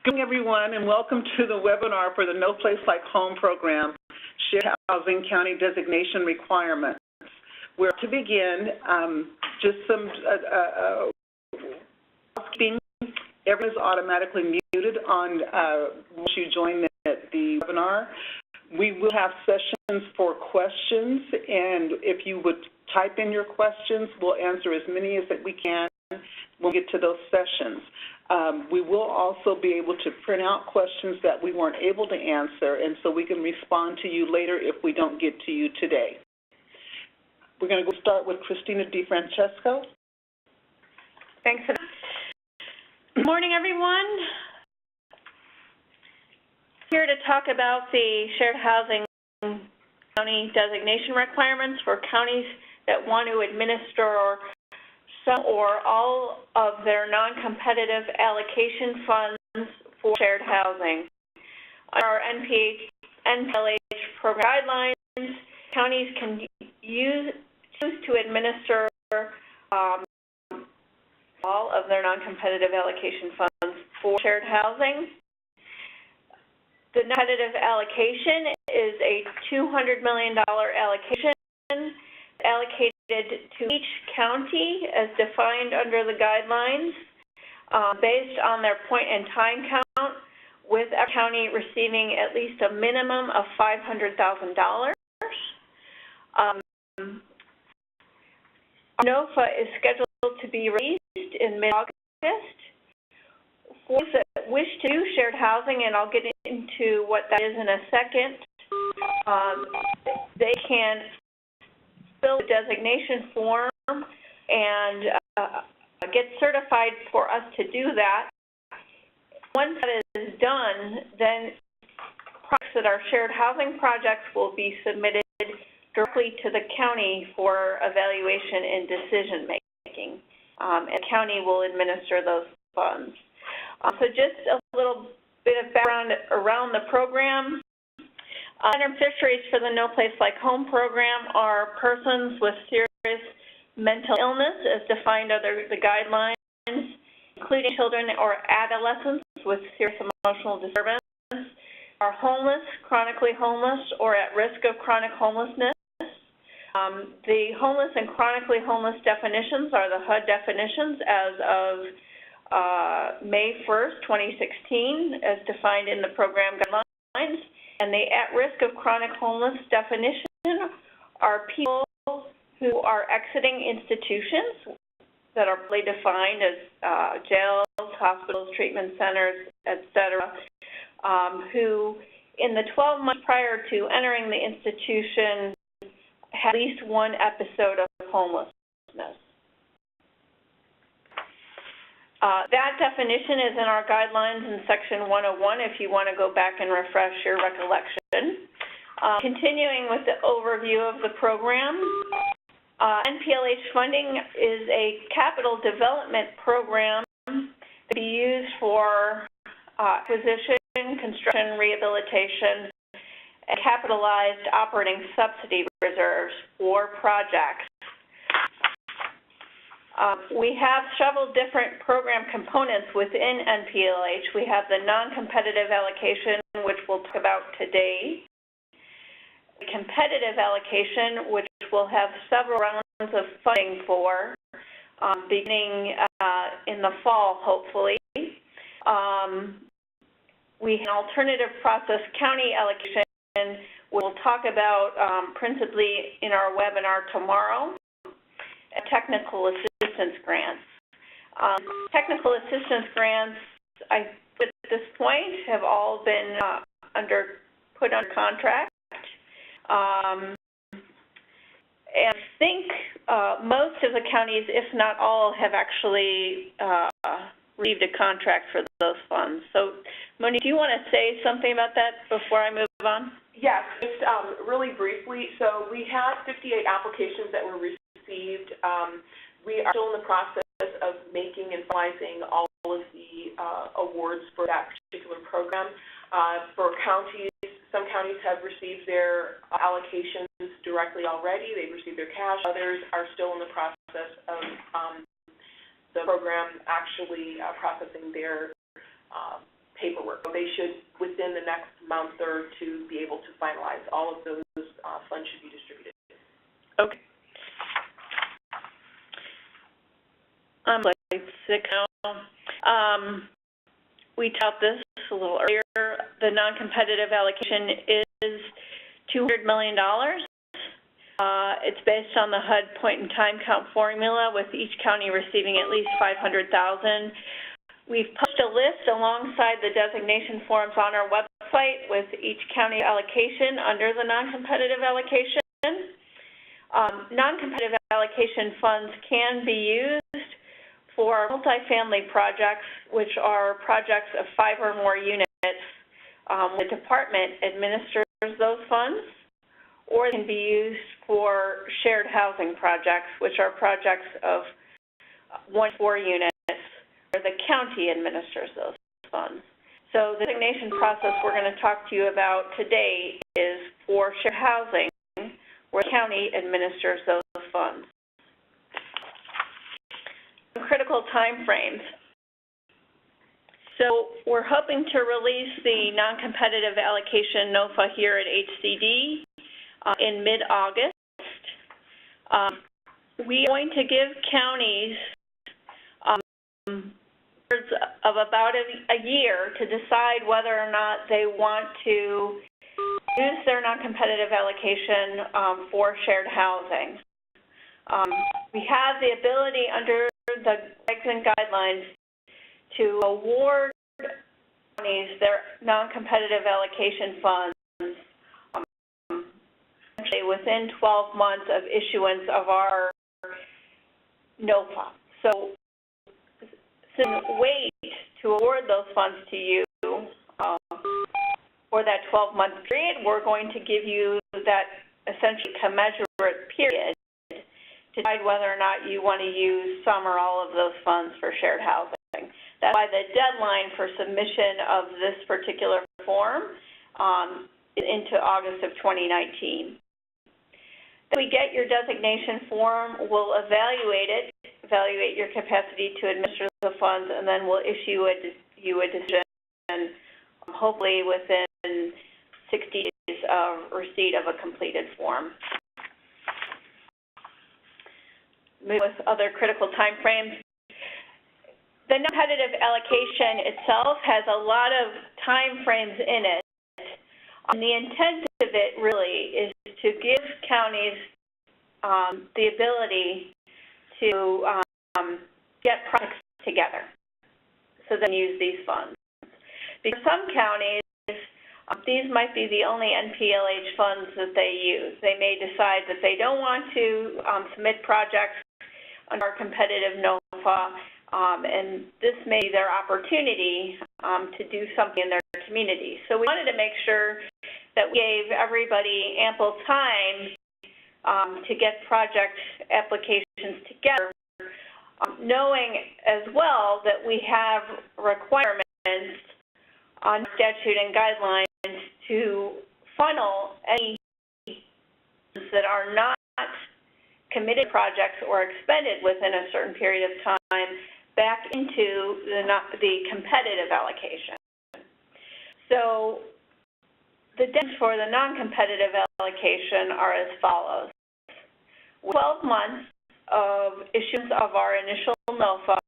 Good morning, everyone, and welcome to the webinar for the No Place Like Home program, Shared Housing County Designation Requirements. We're to begin, just some housekeeping. Everyone is automatically muted on once you join the webinar. We will have sessions for questions, and if you would type in your questions, we'll answer as many as we can when we get to those sessions. We will also be able to print out questions that we weren't able to answer, and so we can respond to you later if we don't get to you today. We're going to start with Christina DeFrancesco. Thanks. Good morning, everyone. Here to talk about the shared housing county designation requirements for counties that want to administer some or all of their non-competitive allocation funds for shared housing. Under our NPLH program guidelines, counties can choose to administer all of their non-competitive allocation funds for shared housing. The non-competitive allocation is a $200 million allocation allocated to each county as defined under the guidelines based on their point-in-time count, with every county receiving at least a minimum of $500,000. NOFA is scheduled to be released in mid-August. For those that wish to do shared housing, and I'll get into what that is in a second, they can fill the designation form and get certified for us to do that. Once that is done, then projects that are shared housing projects will be submitted directly to the county for evaluation and decision making. And the county will administer those funds. So just a little bit of background around the program. Beneficiaries for the No Place Like Home program are persons with serious mental illness as defined under the guidelines, including children or adolescents with serious emotional disturbance, are homeless, chronically homeless, or at risk of chronic homelessness. The homeless and chronically homeless definitions are the HUD definitions as of May 1st, 2016, as defined in the program guidelines. And the at-risk of chronic homeless definition are people who are exiting institutions that are fully defined as jails, hospitals, treatment centers, etc., who in the 12 months prior to entering the institution had at least one episode of homelessness. That definition is in our guidelines in Section 101 if you want to go back and refresh your recollection. Continuing with the overview of the program, NPLH funding is a capital development program to be used for acquisition, construction, rehabilitation, and capitalized operating subsidy reserves for projects. We have several different program components within NPLH. We have the non-competitive allocation, which we'll talk about today. The competitive allocation, which we'll have several rounds of funding for, beginning in the fall, hopefully. We have an alternative process county allocation, we'll talk about principally in our webinar tomorrow. Technical assistance grants. Technical assistance grants, at this point, have all been put under contract. And I think most of the counties, if not all, have actually received a contract for those funds. So, Monique, do you want to say something about that before I move on? Yes, just really briefly. So we had 58 applications that were received. We are still in the process of making and finalizing all of the awards for that particular program. For counties, some counties have received their allocations directly already. They've received their cash. Others are still in the process of the program actually processing their paperwork. So they should, within the next month or two, be able to finalize. All of those funds should be distributed. Okay. Slide 6 now. We talked this a little earlier. The non-competitive allocation is $200 million. It's based on the HUD point-in-time count formula, with each county receiving at least $500,000. We've posted a list alongside the designation forms on our website with each county allocation under the non-competitive allocation. Non-competitive allocation funds can be used for multifamily projects, which are projects of 5 or more units. The department administers those funds, or it can be used for shared housing projects, which are projects of 1 to 4 units, where the county administers those funds. So the designation process we're going to talk to you about today is for shared housing, where the county administers those funds. Critical time frames. So we're hoping to release the non-competitive allocation NOFA here at HCD in mid-August. We are going to give counties of about a year to decide whether or not they want to use their non-competitive allocation for shared housing. We have the ability under the regs and guidelines to award counties their non-competitive allocation funds within 12 months of issuance of our NOFA. So wait to award those funds to you for that 12-month period. We're going to give you that essentially commensurate period to decide whether or not you want to use some or all of those funds for shared housing. That's why the deadline for submission of this particular form is into August of 2019. If we get your designation form, we'll evaluate your capacity to administer the funds, and then we'll issue you a decision, hopefully within 60 days of receipt of a completed form. With other critical time frames, the non-competitive allocation itself has a lot of time frames in it. And the intent of it really is to give counties the ability to get projects together so they can use these funds. Because some counties, these might be the only NPLH funds that they use. They may decide that they don't want to submit projects under our competitive NOFA, and this may be their opportunity to do something in their community. So we wanted to make sure that we gave everybody ample time to get project applications together, knowing as well that we have requirements on statute and guidelines to funnel any that are not committed projects or expended within a certain period of time back into the competitive allocation. So the deadlines for the non-competitive allocation are as follows. 12 months of issuance of our initial NOFA,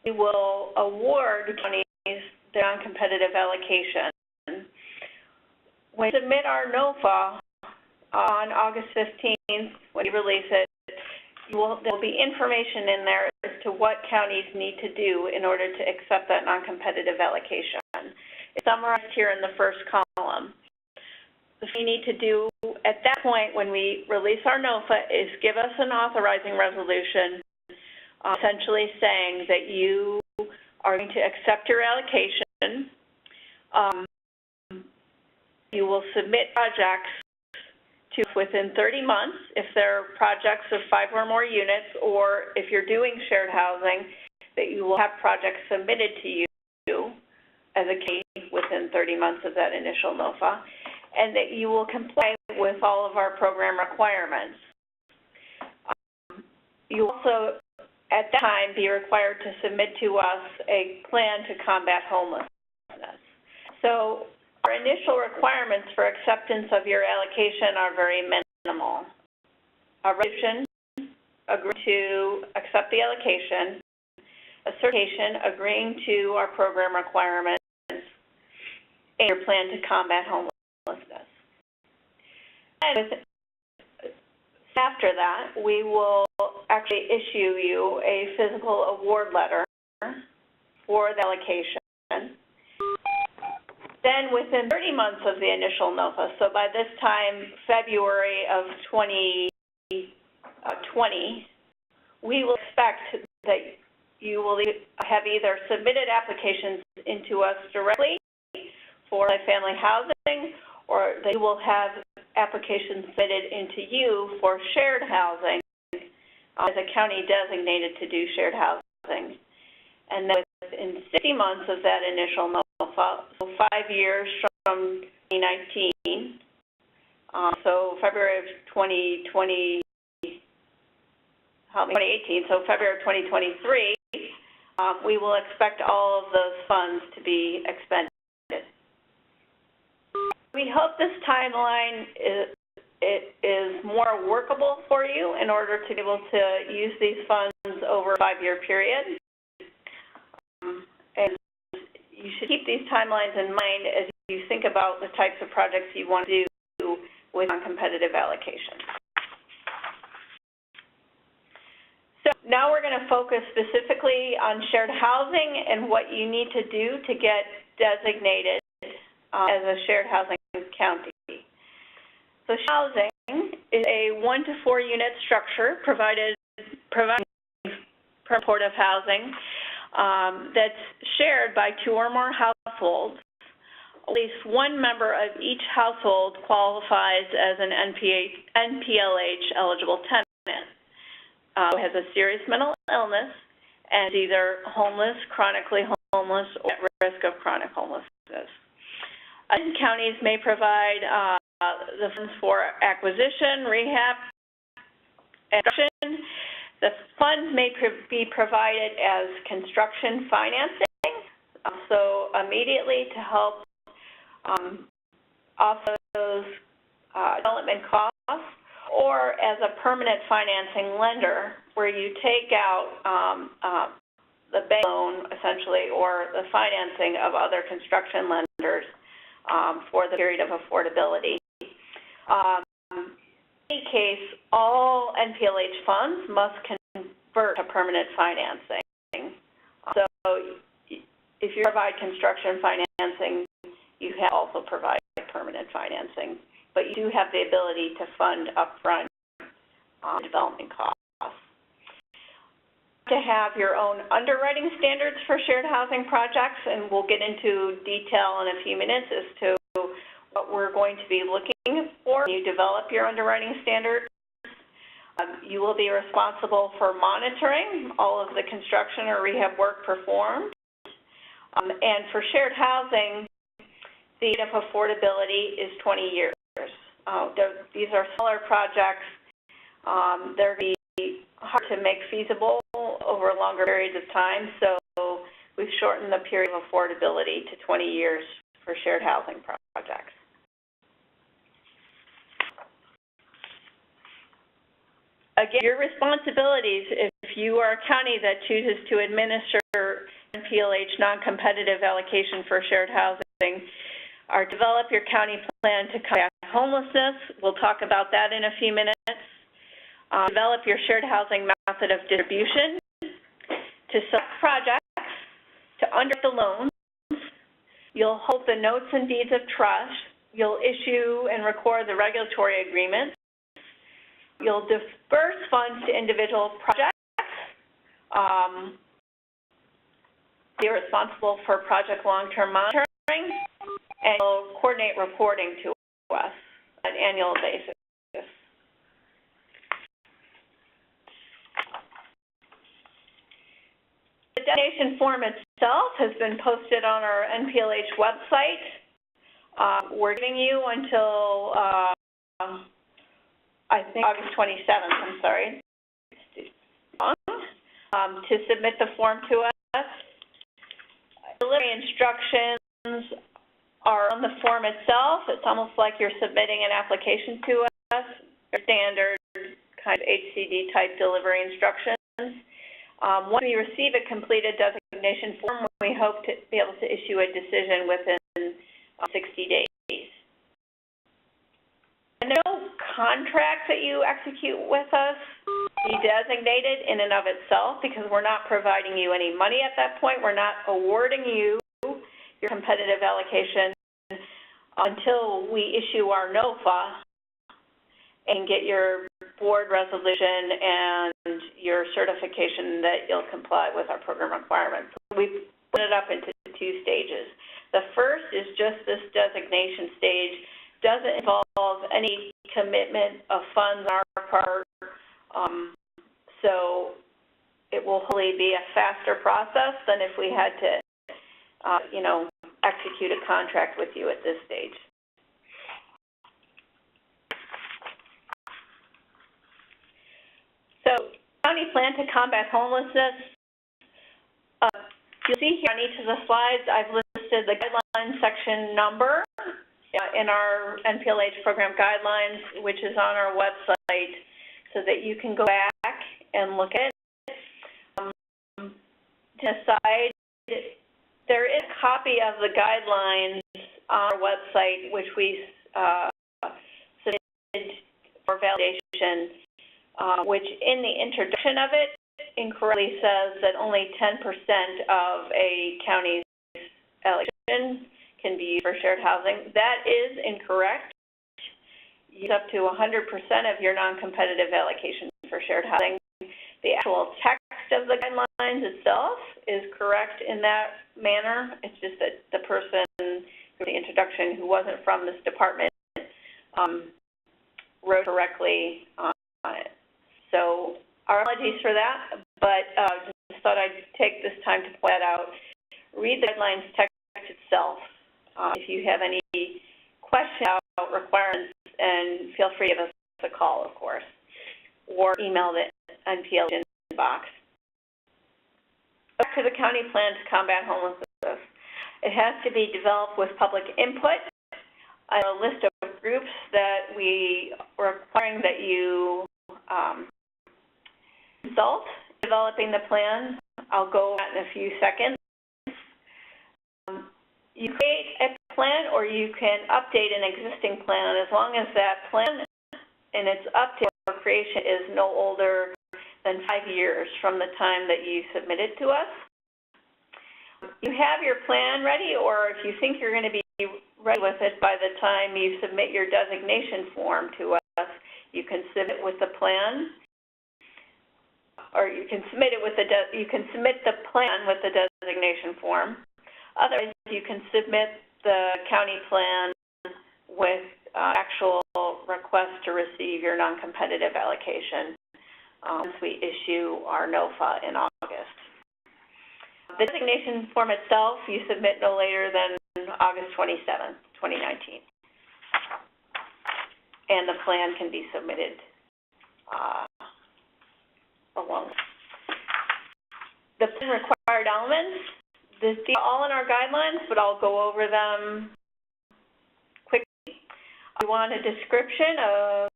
we will award counties the non-competitive allocation. When we submit our NOFA on August 15th, when we release it, there will be information in there as to what counties need to do in order to accept that non-competitive allocation. It's summarized here in the first column. What we need to do at that point when we release our NOFA is give us an authorizing resolution, essentially saying that you are going to accept your allocation. You will submit projects to within 30 months if they're projects of 5 or more units, or if you're doing shared housing, that you will have projects submitted to you as a case within 30 months of that initial NOFA, and that you will comply with all of our program requirements. You will also, at that time, be required to submit to us a plan to combat homelessness. So our initial requirements for acceptance of your allocation are very minimal. A resolution agreeing to accept the allocation, a certification agreeing to our program requirements, and your plan to combat homelessness. And after that, we will actually issue you a physical award letter for the allocation. Then within 30 months of the initial NOFA, so by this time, February of 2020, we will expect that you will have either submitted applications into us directly for family housing, or that you will have applications submitted into you for shared housing as a county designated to do shared housing. And then within 60 months of that initial NOFA, so 5 years from 2019, so February of 2018, so February of 2023, we will expect all of those funds to be expended. We hope this timeline is more workable for you in order to be able to use these funds over a 5-year period. And you should keep these timelines in mind as you think about the types of projects you want to do with non-competitive allocation. So now we're going to focus specifically on shared housing and what you need to do to get designated as a shared housing county. So shared housing is a 1 to 4 unit structure providing supportive housing that's shared by 2 or more households. At least one member of each household qualifies as an NPLH eligible tenant. Has a serious mental illness and is either homeless, chronically homeless, or at risk of chronic homelessness. Counties may provide the funds for acquisition, rehab, and construction. The funds may be provided as construction financing, so immediately to help offset those development costs, or as a permanent financing lender where you take out the bank loan, essentially, or the financing of other construction lenders for the period of affordability. In any case, all NPLH funds must convert to permanent financing. So if you provide construction financing, you have also provide permanent financing, but you do have the ability to fund upfront development costs. To have your own underwriting standards for shared housing projects, and we'll get into detail in a few minutes as to what we're going to be looking for when you develop your underwriting standards. You will be responsible for monitoring all of the construction or rehab work performed. And for shared housing, the date of affordability is 20 years. These are smaller projects. They're going to be hard to make feasible over longer periods of time, so we've shortened the period of affordability to 20 years for shared housing projects. Again, your responsibilities, if you are a county that chooses to administer NPLH non-competitive allocation for shared housing, are develop your county plan to combat homelessness. We'll talk about that in a few minutes. Develop your shared housing method of distribution, to select projects, to underwrite the loans. You'll hold the notes and deeds of trust. You'll issue and record the regulatory agreements. You'll disperse funds to individual projects. You're responsible for project long-term monitoring, and you'll coordinate reporting to us on an annual basis. The designation form itself has been posted on our NPLH website. We're giving you until, I think, August 27th, I'm sorry, to submit the form to us. Delivery instructions are on the form itself. It's almost like you're submitting an application to us, standard kind of HCD type delivery instructions. Once we receive a completed designation form, we hope to be able to issue a decision within 60 days. And no contract that you execute with us be designated in and of itself, because we're not providing you any money at that point. We're not awarding you your competitive allocation until we issue our NOFA and get your board resolution and your certification that you'll comply with our program requirements. We've split it up into 2 stages. The first is just this designation stage. Doesn't involve any commitment of funds on our part, so it will hopefully be a faster process than if we had to, execute a contract with you at this stage. So, County Plan to Combat Homelessness. You'll see here on each of the slides, I've listed the guideline section number in our NPLH program guidelines, which is on our website, so that you can go back and look at it. To the side, there is a copy of the guidelines on our website, which we submitted for validation, which in the introduction of it incorrectly says that only 10% of a county's allocation can be used for shared housing. That is incorrect. Use up to 100% of your non-competitive allocation for shared housing. The actual text of the guidelines itself is correct in that manner. It's just that the person with the introduction who wasn't from this department wrote correctly on it. So our apologies for that, but just thought I'd take this time to point that out. Read the guidelines text itself. If you have any questions about requirements, and feel free to give us a call, of course, or email the NPLH inbox. Back to the county plan to combat homelessness. It has to be developed with public input. I have a list of groups that we are requiring that you consult developing the plan. I'll go over that in a few seconds. You create a plan, or you can update an existing plan, as long as that plan and its update or creation is no older than 5 years from the time that you submit it to us. You have your plan ready, or if you think you're going to be ready with it by the time you submit your designation form to us, you can submit with the plan, or you can submit it with the plan with the designation form. Otherwise, you can submit the county plan with actual request to receive your non-competitive allocation once we issue our NOFA in August. The designation form itself, you submit no later than August 27th, 2019. And the plan can be submitted along. The plan required elements, these are all in our guidelines, but I'll go over them quickly. We want a description of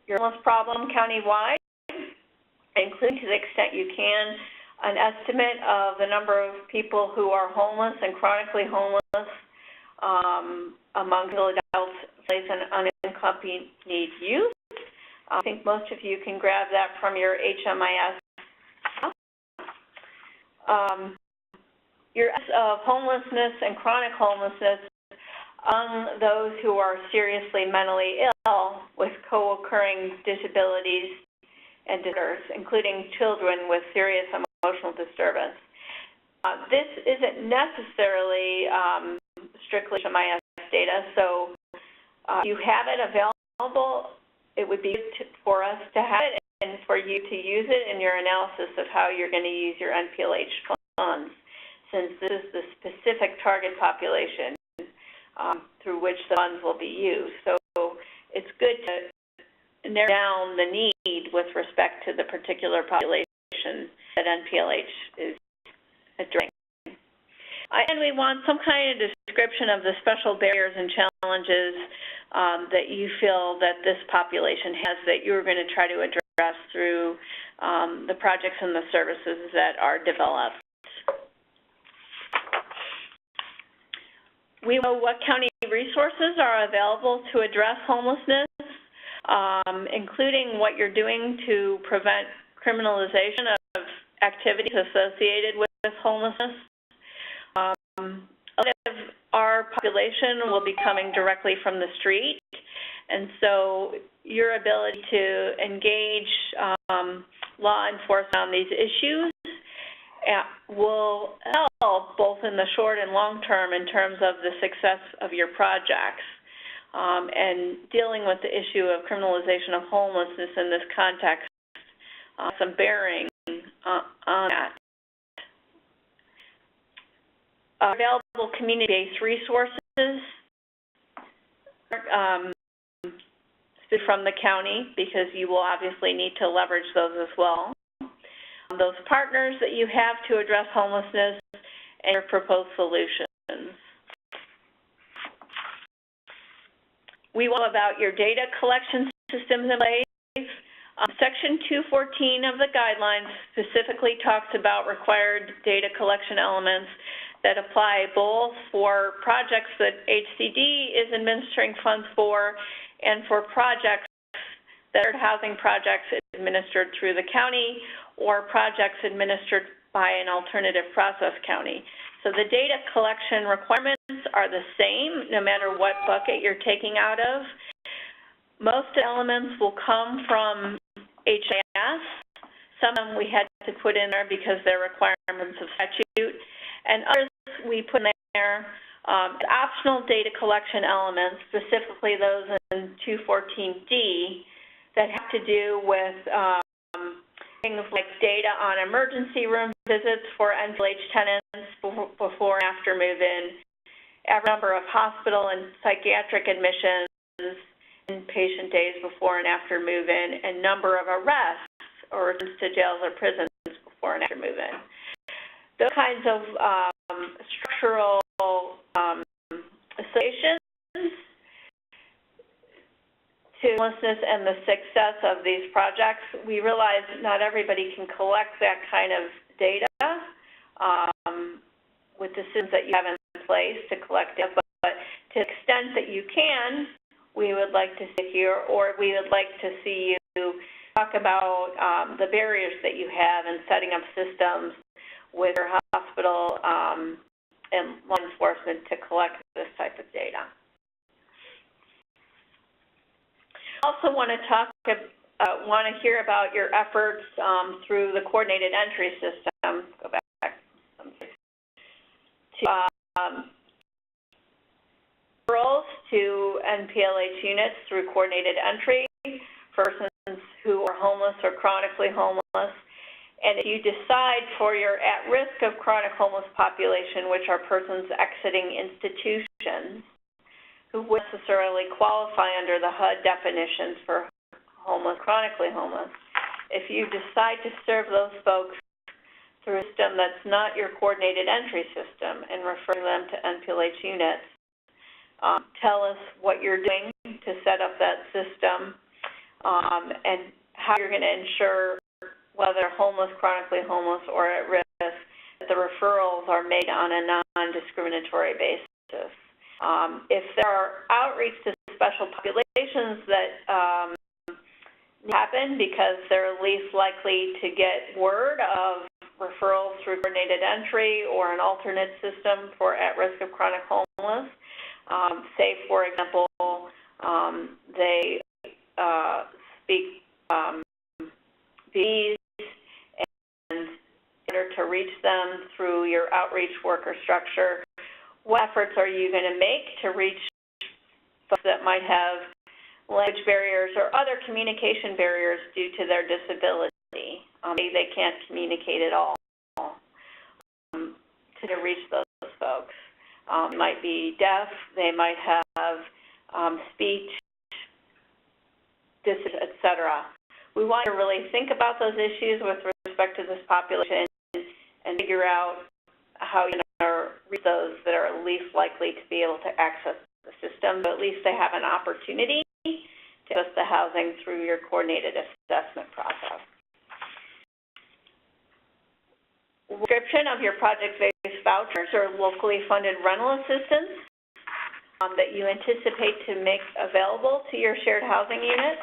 your homeless problem countywide, including, to the extent you can, an estimate of the number of people who are homeless and chronically homeless among adults, families, and unaccompanied youth. I think most of you can grab that from your HMIS. Your estimate of homelessness and chronic homelessness among those who are seriously mentally ill with co-occurring disabilities and disorders, including children with serious emotional disturbance. This isn't necessarily strictly HMIS data, so you have it available. It would be good for us to have it and for you to use it in your analysis of how you're going to use your NPLH funds, since this is the specific target population through which the funds will be used. So it's good to narrow down the need with respect to the particular population that NPLH is addressing. And we want some kind of description of the special barriers and challenges that you feel that this population has that you're going to try to address through the projects and the services that are developed. We know what county resources are available to address homelessness, including what you're doing to prevent criminalization of activities associated with homelessness. A lot of our population will be coming directly from the street, and so your ability to engage law enforcement on these issues will help both in the short and long term in terms of the success of your projects. And dealing with the issue of criminalization of homelessness in this context, some bearing on that. Available community-based resources from the county, because you will obviously need to leverage those as well. Those partners that you have to address homelessness and your proposed solutions. We will know about your data collection systems in place. Section 214 of the guidelines specifically talks about required data collection elements that apply both for projects that HCD is administering funds for and for projects that are housing projects administered through the county or projects administered by an alternative process county. So the data collection requirements are the same no matter what bucket you're taking out of. Most elements will come from HIS. Some of them we had to put in there because they're requirements of statute, and others we put in there optional data collection elements, specifically those in 214D, that have to do with things like data on emergency room visits for NPLH tenants before and after move-in, average number of hospital and psychiatric admissions, inpatient days before and after move-in, and number of arrests or returns to jails or prisons before and after move-in. Those kinds of structural associations to homelessness and the success of these projects. We realize not everybody can collect that kind of data with the systems that you have in place to collect it, but to the extent that you can, we would like to see here, or we would like to see you talk about the barriers that you have in setting up systems with your hospital and law enforcement to collect this type of data. Also want to hear about your efforts through the coordinated entry system. Go back to referrals to NPLH units through coordinated entry for persons who are homeless or chronically homeless. And if you decide for your at-risk of chronic homeless population, which are persons exiting institutions, who would necessarily qualify under the HUD definitions for homeless, chronically homeless. If you decide to serve those folks through a system that's not your coordinated entry system and refer them to NPLH units, tell us what you're doing to set up that system and how you're going to ensure whether homeless, chronically homeless, or at risk, that the referrals are made on a non-discriminatory basis. If there are outreach to special populations that happen because they're least likely to get word of referrals through coordinated entry or an alternate system for at-risk of chronic homeless, say, for example, they speak these, and in order to reach them through your outreach worker structure, what efforts are you going to make to reach folks that might have language barriers or other communication barriers due to their disability? Maybe they can't communicate at all to reach those folks. They might be deaf, they might have speech, etc. We want to really think about those issues with respect to this population and figure out how you're going to reach those that are least likely to be able to access the system, but at least they have an opportunity to access the housing through your coordinated assessment process. Description of your project-based vouchers or locally funded rental assistance that you anticipate to make available to your shared housing units.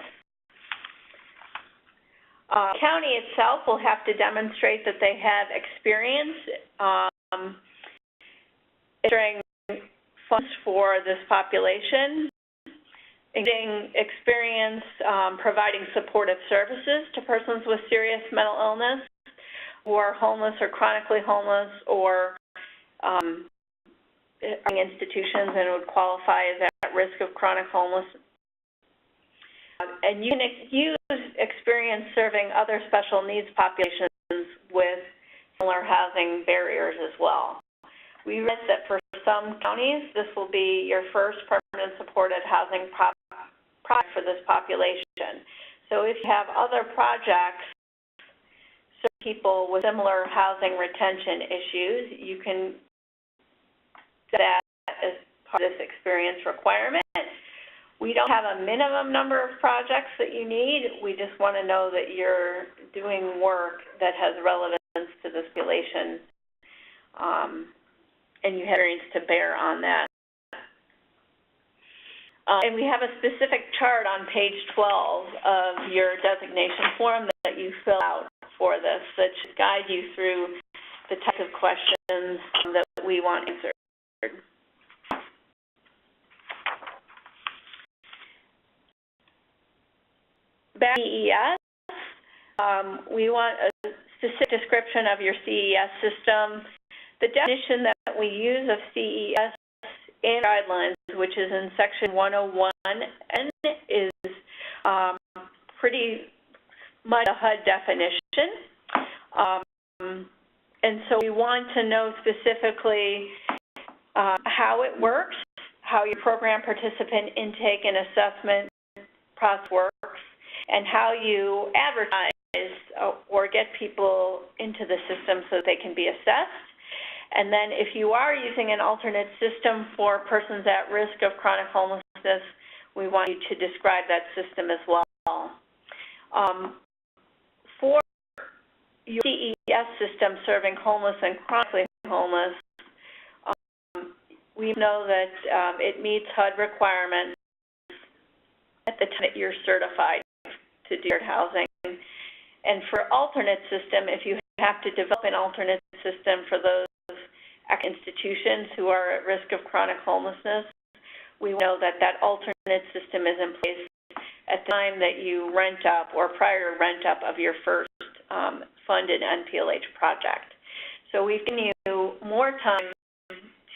The county itself will have to demonstrate that they have experience administering funds for this population, including experience providing supportive services to persons with serious mental illness who are homeless or chronically homeless or institutions and would qualify as at risk of chronic homelessness. And you can use experience serving other special needs populations with similar housing barriers as well. We realize that for some counties, this will be your first permanent supported housing project for this population. So if you have other projects for people with similar housing retention issues, you can do that as part of this experience requirement. We don't have a minimum number of projects that you need. We just want to know that you're doing work that has relevance to this population, and you have experience to bear on that. And we have a specific chart on page 12 of your designation form that you fill out for this that should guide you through the types of questions that we want answered. Back to CES, we want a specific description of your CES system. The definition that we use of CES in guidelines, which is in section 101, is pretty much a HUD definition. And so we want to know specifically how it works, how your program participant intake and assessment process works, and how you advertise or get people into the system so that they can be assessed. And then if you are using an alternate system for persons at risk of chronic homelessness, we want you to describe that system as well. For your CES system serving homeless and chronically homeless, we know that it meets HUD requirements at the time that you're certified to do your housing. And for alternate system, if you have to develop an alternate system for those institutions who are at risk of chronic homelessness, we know that that alternate system is in place at the time that you rent up or prior to rent up of your first funded NPLH project. So we've given you more time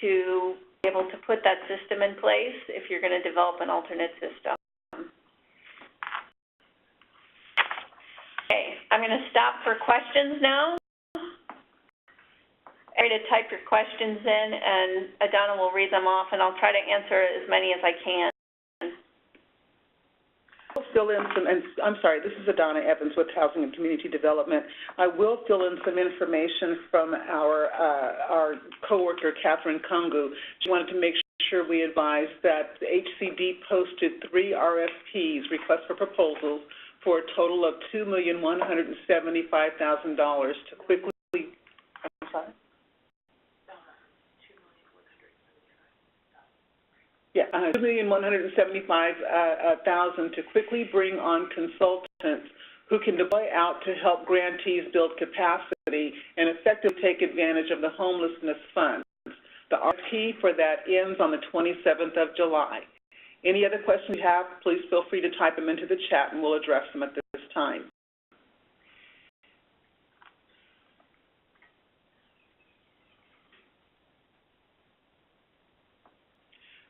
to be able to put that system in place if you're going to develop an alternate system. Okay, I'm going to stop for questions now. To type your questions in, and Adana will read them off, and I'll try to answer as many as I can. I'll fill in some, and I'm sorry, this is Adana Evans with Housing and Community Development. I will fill in some information from our coworker, Catherine Kungu. She wanted to make sure we advise that the HCD posted 3 RFPs, requests for proposals, for a total of $2,175,000 to quickly, I'm sorry? Yeah, $2,175,000 to quickly bring on consultants who can deploy out to help grantees build capacity and effectively take advantage of the homelessness funds. The RFP for that ends on the 27th of July. Any other questions you have, please feel free to type them into the chat and we'll address them at this time.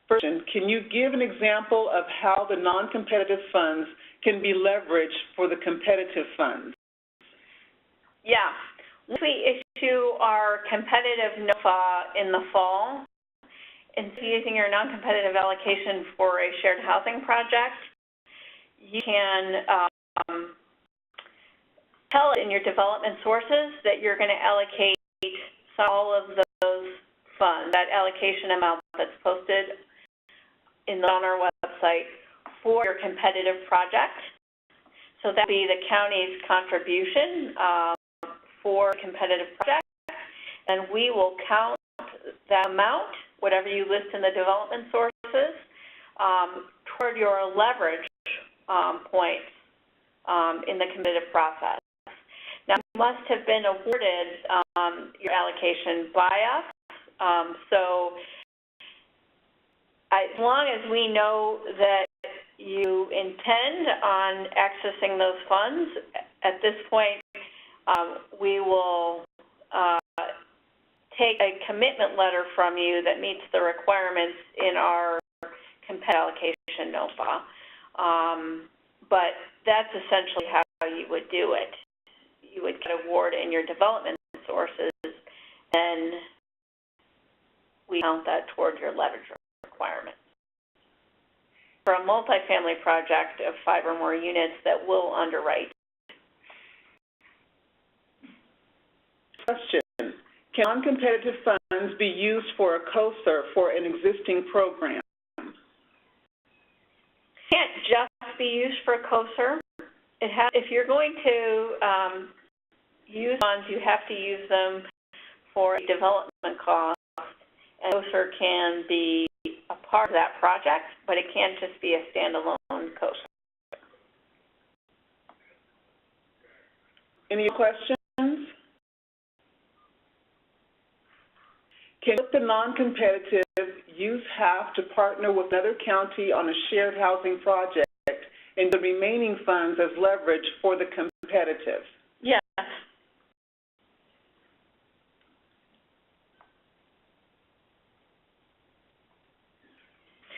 First, can you give an example of how the non-competitive funds can be leveraged for the competitive funds? Yeah. Once we issue our competitive NOFA in the fall, instead of using your non-competitive allocation for a shared housing project, you can tell it in your development sources that you're going to allocate all of those fund, that allocation amount that's posted on our website for your competitive project. So that would be the county's contribution for competitive project, and we will count that amount, whatever you list in the development sources, toward your leverage points in the competitive process. Now, you must have been awarded your allocation by us, so as long as we know that you intend on accessing those funds, at this point, we will take a commitment letter from you that meets the requirements in our competitive allocation NOFA. But that's essentially how you would do it. You would get an award in your development sources, and we count that toward your leverage requirements. For a multifamily project of 5 or more units that will underwrite. Question: can non-competitive funds be used for a COSER for an existing program? Can't just be used for COSER. If you're going to use funds, you have to use them for a development cost, and COSER can be a part of that project, but it can't just be a standalone COSER. Any questions? Can the non-competitive use have to partner with another county on a shared housing project and the remaining funds as leverage for the competitive? Yes.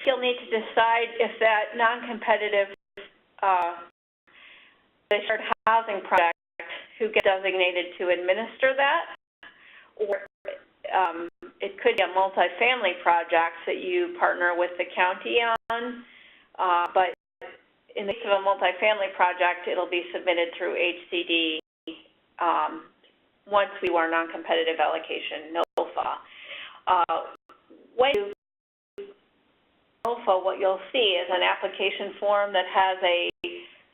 You'll need to decide if that non-competitive shared housing project, who gets designated to administer that, or it could be a multifamily project that you partner with the county on, but in the case of a multifamily project, it'll be submitted through HCD once we do our non-competitive allocation NOFA. When you NOFA, what you'll see is an application form that has a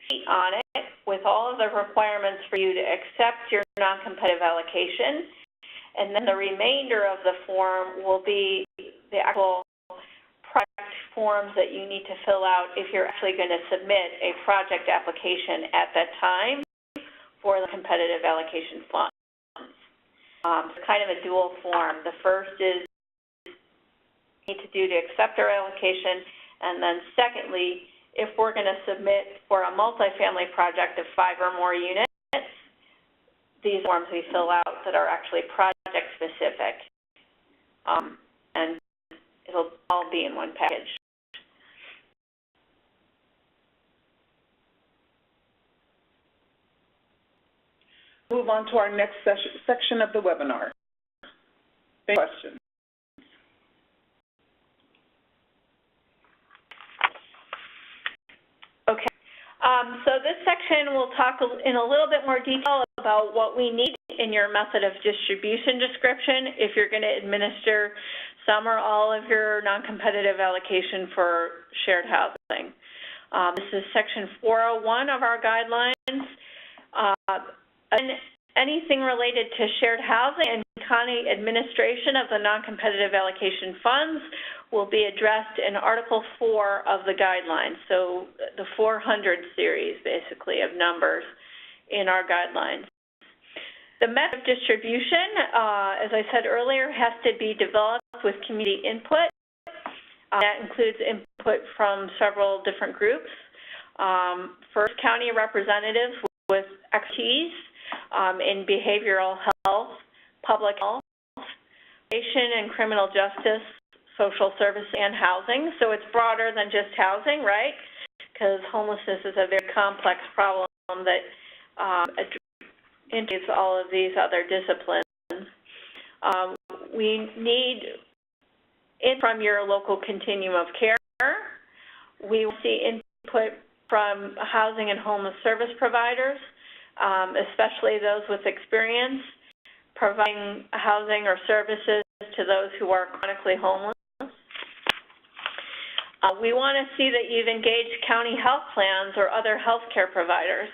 sheet on it with all of the requirements for you to accept your non-competitive allocation. And then the remainder of the form will be the actual project forms that you need to fill out if you're actually going to submit a project application at that time for the competitive allocation funds. It's kind of a dual form. The first is what you need to do to accept our allocation, and then secondly, if we're going to submit for a multifamily project of 5 or more units, these forms we fill out that are actually project-specific, and it'll all be in one package. Move on to our next section of the webinar. Any questions? Okay. So this section will talk in a little bit more detail about what we need in your method of distribution description if you're going to administer some or all of your non-competitive allocation for shared housing. This is section 401 of our guidelines. Anything related to shared housing and county administration of the non-competitive allocation funds will be addressed in Article 4 of the guidelines, so the 400 series, basically, of numbers in our guidelines. The method of distribution, as I said earlier, has to be developed with community input. That includes input from several different groups. First, county representatives with expertise in behavioral health, public health, education and criminal justice, social service, and housing. So it's broader than just housing, right? Because homelessness is a very complex problem that includes all of these other disciplines. We need input from your local continuum of care. We will see input from housing and homeless service providers, especially those with experience providing housing or services to those who are chronically homeless. We want to see that you've engaged county health plans or other health care providers,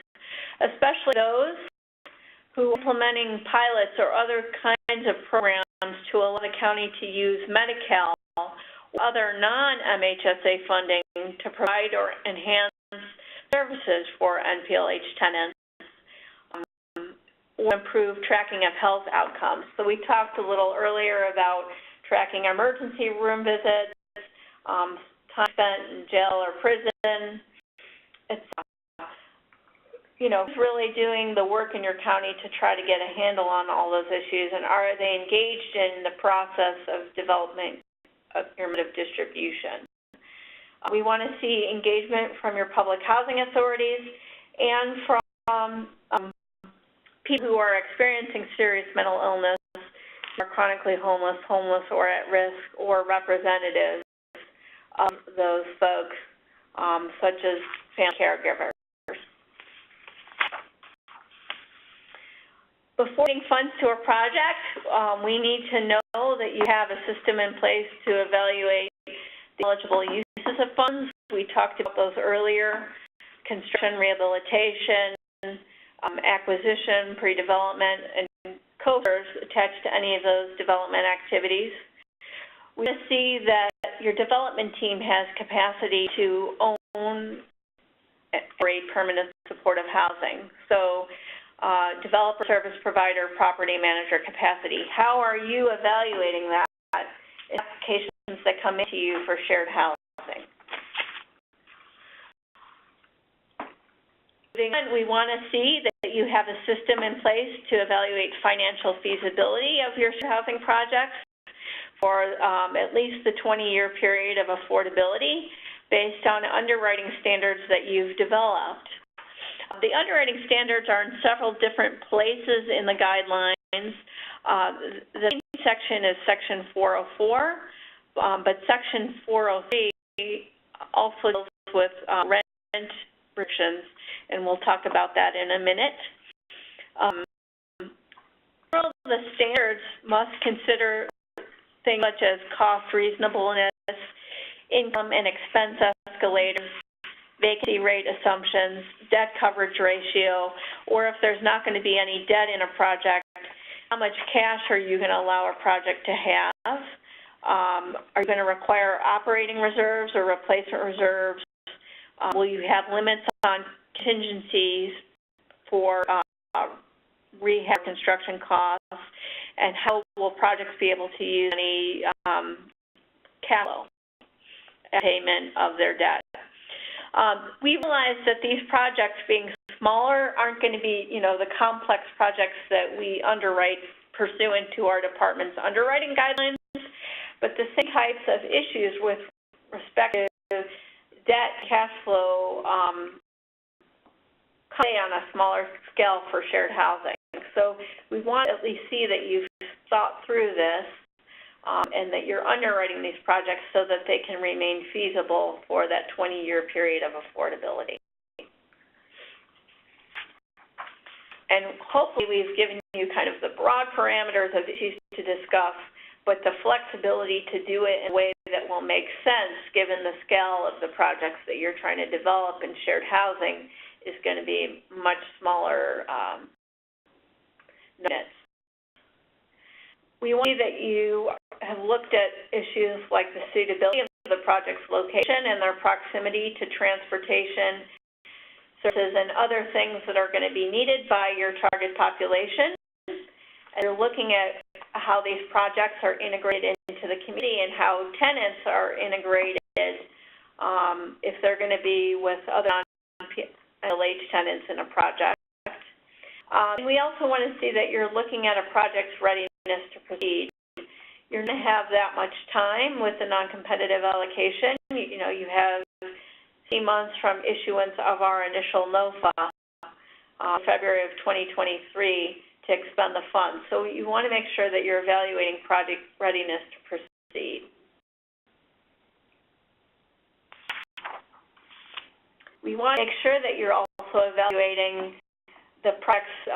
especially those who are implementing pilots or other kinds of programs to allow the county to use Medi-Cal or other non-MHSA funding to provide or enhance services for NPLH tenants or improve tracking of health outcomes. So we talked a little earlier about tracking emergency room visits, time spent in jail or prison. It's, it's really doing the work in your county to try to get a handle on all those issues, and are they engaged in the process of development of your mode of distribution. We want to see engagement from your public housing authorities and from people who are experiencing serious mental illness, are chronically homeless or at risk, or representatives of those folks, such as family caregivers. Before getting funds to a project, we need to know that you have a system in place to evaluate the eligible uses of funds. We talked about those earlier: construction, rehabilitation, acquisition, pre-development, and co-serves attached to any of those development activities. We want to see that your development team has capacity to own and operate permanent supportive housing. So, developer, service provider, property manager capacity. How are you evaluating that in applications that come into you for shared housing? We want to see that you have a system in place to evaluate financial feasibility of your shared housing projects for at least the 20-year period of affordability based on underwriting standards that you've developed. The underwriting standards are in several different places in the guidelines. The main section is Section 404, but Section 403 also deals with rent restrictions, and we'll talk about that in a minute. The standards must consider things such as cost reasonableness, income and expense escalators, vacancy rate assumptions, debt coverage ratio, or if there's not going to be any debt in a project, how much cash are you going to allow a project to have? Are you going to require operating reserves or replacement reserves? Will you have limits on contingencies for rehab construction costs? And how will projects be able to use any cash flow payment of their debt? We realize that these projects, being smaller, aren't going to be, the complex projects that we underwrite pursuant to our department's underwriting guidelines, but the same types of issues with respect to debt, cash flow, on a smaller scale for shared housing. So we want to at least see that you've thought through this and that you're underwriting these projects so that they can remain feasible for that 20-year period of affordability. And hopefully we've given you kind of the broad parameters of issues to discuss, but the flexibility to do it in a way that will make sense given the scale of the projects that you're trying to develop in shared housing is going to be much smaller units. We want to see that you have looked at issues like the suitability of the project's location and their proximity to transportation services and other things that are going to be needed by your target population. And you're looking at how these projects are integrated into the community and how tenants are integrated if they're going to be with other non-NPLH tenants in a project. And we also want to see that you're looking at a project's readiness to proceed. You're going to have that much time with the non-competitive allocation. You have 3 months from issuance of our initial NOFA, February of 2023, to expend the funds. So you want to make sure that you're evaluating project readiness to proceed. We want to make sure that you're also evaluating the project's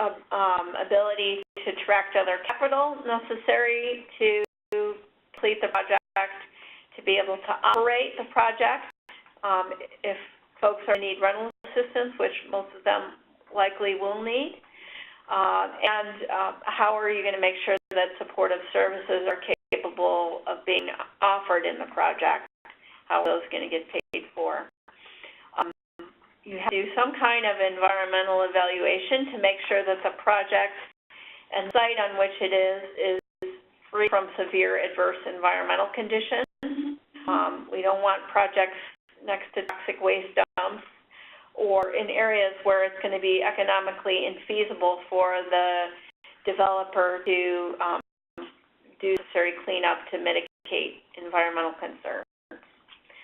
ability to attract other capital necessary to complete the project, to be able to operate the project. If folks need rental assistance, which most of them likely will need, and how are you going to make sure that supportive services are capable of being offered in the project? How are those going to get paid for? You have to do some kind of environmental evaluation to make sure that the project and site on which it is free from severe adverse environmental conditions. We don't want projects next to toxic waste dumps or in areas where it's going to be economically infeasible for the developer to do necessary cleanup to mitigate environmental concerns.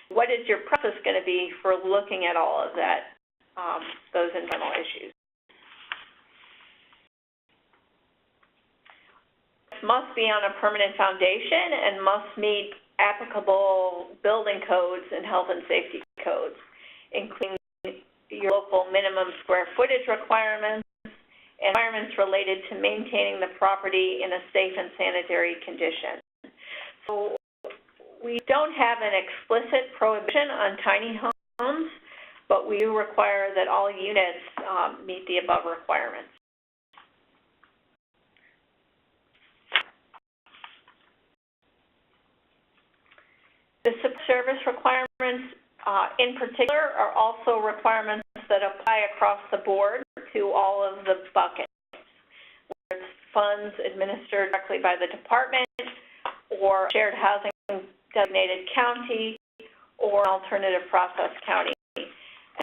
What is your process going to be for looking at all of that, those environmental issues? It must be on a permanent foundation and must meet applicable building codes and health and safety codes, including your local minimum square footage requirements and requirements related to maintaining the property in a safe and sanitary condition. So we don't have an explicit prohibition on tiny homes, but we do require that all units meet the above requirements. The service requirements in particular are also requirements that apply across the board to all of the buckets, whether it's funds administered directly by the department or shared housing designated county or an alternative process county.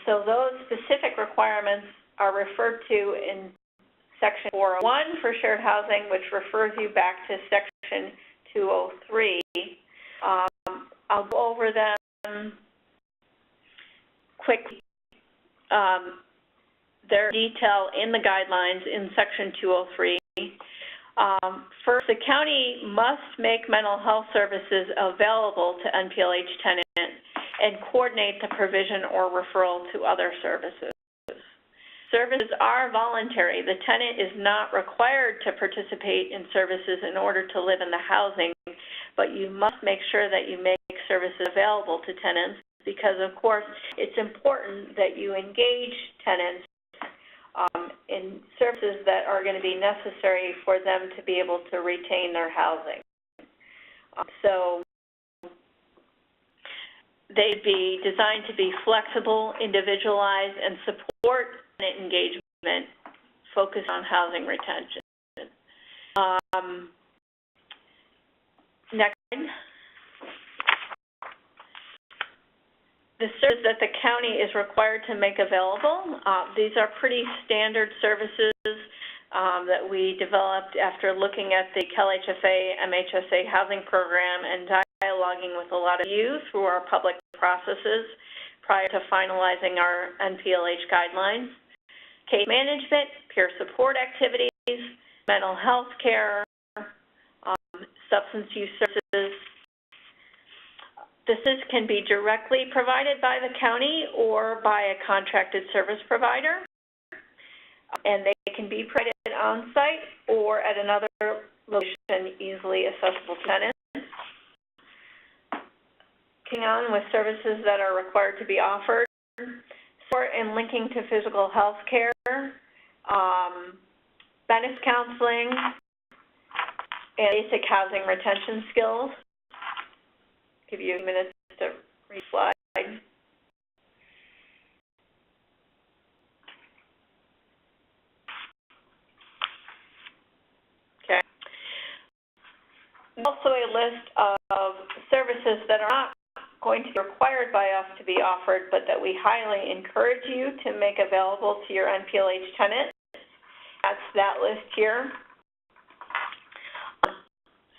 So those specific requirements are referred to in Section 401 for shared housing, which refers you back to Section 203. I'll go over them quickly. Their detail in the guidelines in Section 203. First, the county must make mental health services available to NPLH tenants and coordinate the provision or referral to other services. Services are voluntary. The tenant is not required to participate in services in order to live in the housing, but you must make sure that you make services available to tenants because, of course, it's important that you engage tenants in services that are going to be necessary for them to be able to retain their housing. So they'd be designed to be flexible, individualized, and support tenant engagement focused on housing retention. Next. The services that the county is required to make available, these are pretty standard services that we developed after looking at the CalHFA MHSA housing program and dialoguing with a lot of you through our public processes prior to finalizing our NPLH guidelines. Case management, peer support activities, mental health care, substance use services. This can be directly provided by the county or by a contracted service provider, and they can be provided on-site or at another location easily accessible to tenants. Continuing on with services that are required to be offered, support and linking to physical health care, benefits counseling, and basic housing retention skills. Give you a minute to re-slide. Okay. Also a list of services that are not going to be required by us to be offered, but that we highly encourage you to make available to your NPLH tenants. That's that list here.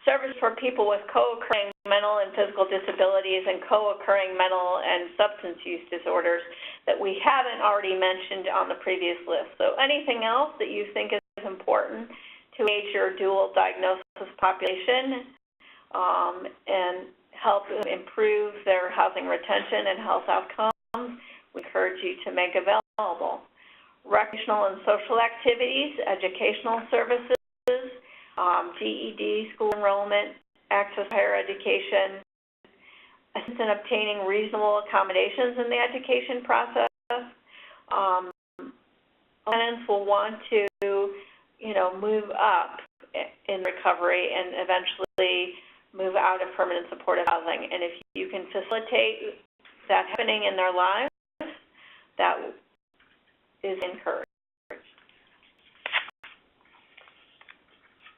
Service for people with co-occurring mental and physical disabilities and co-occurring mental and substance use disorders that we haven't already mentioned on the previous list. So anything else that you think is important to aid your dual diagnosis population and help improve their housing retention and health outcomes, we encourage you to make available. Recreational and social activities, educational services, GED, school enrollment, access to higher education, assistance in obtaining reasonable accommodations in the education process. Tenants will want to, move up in recovery and eventually move out of permanent supportive housing. And if you can facilitate that happening in their lives, that is encouraged.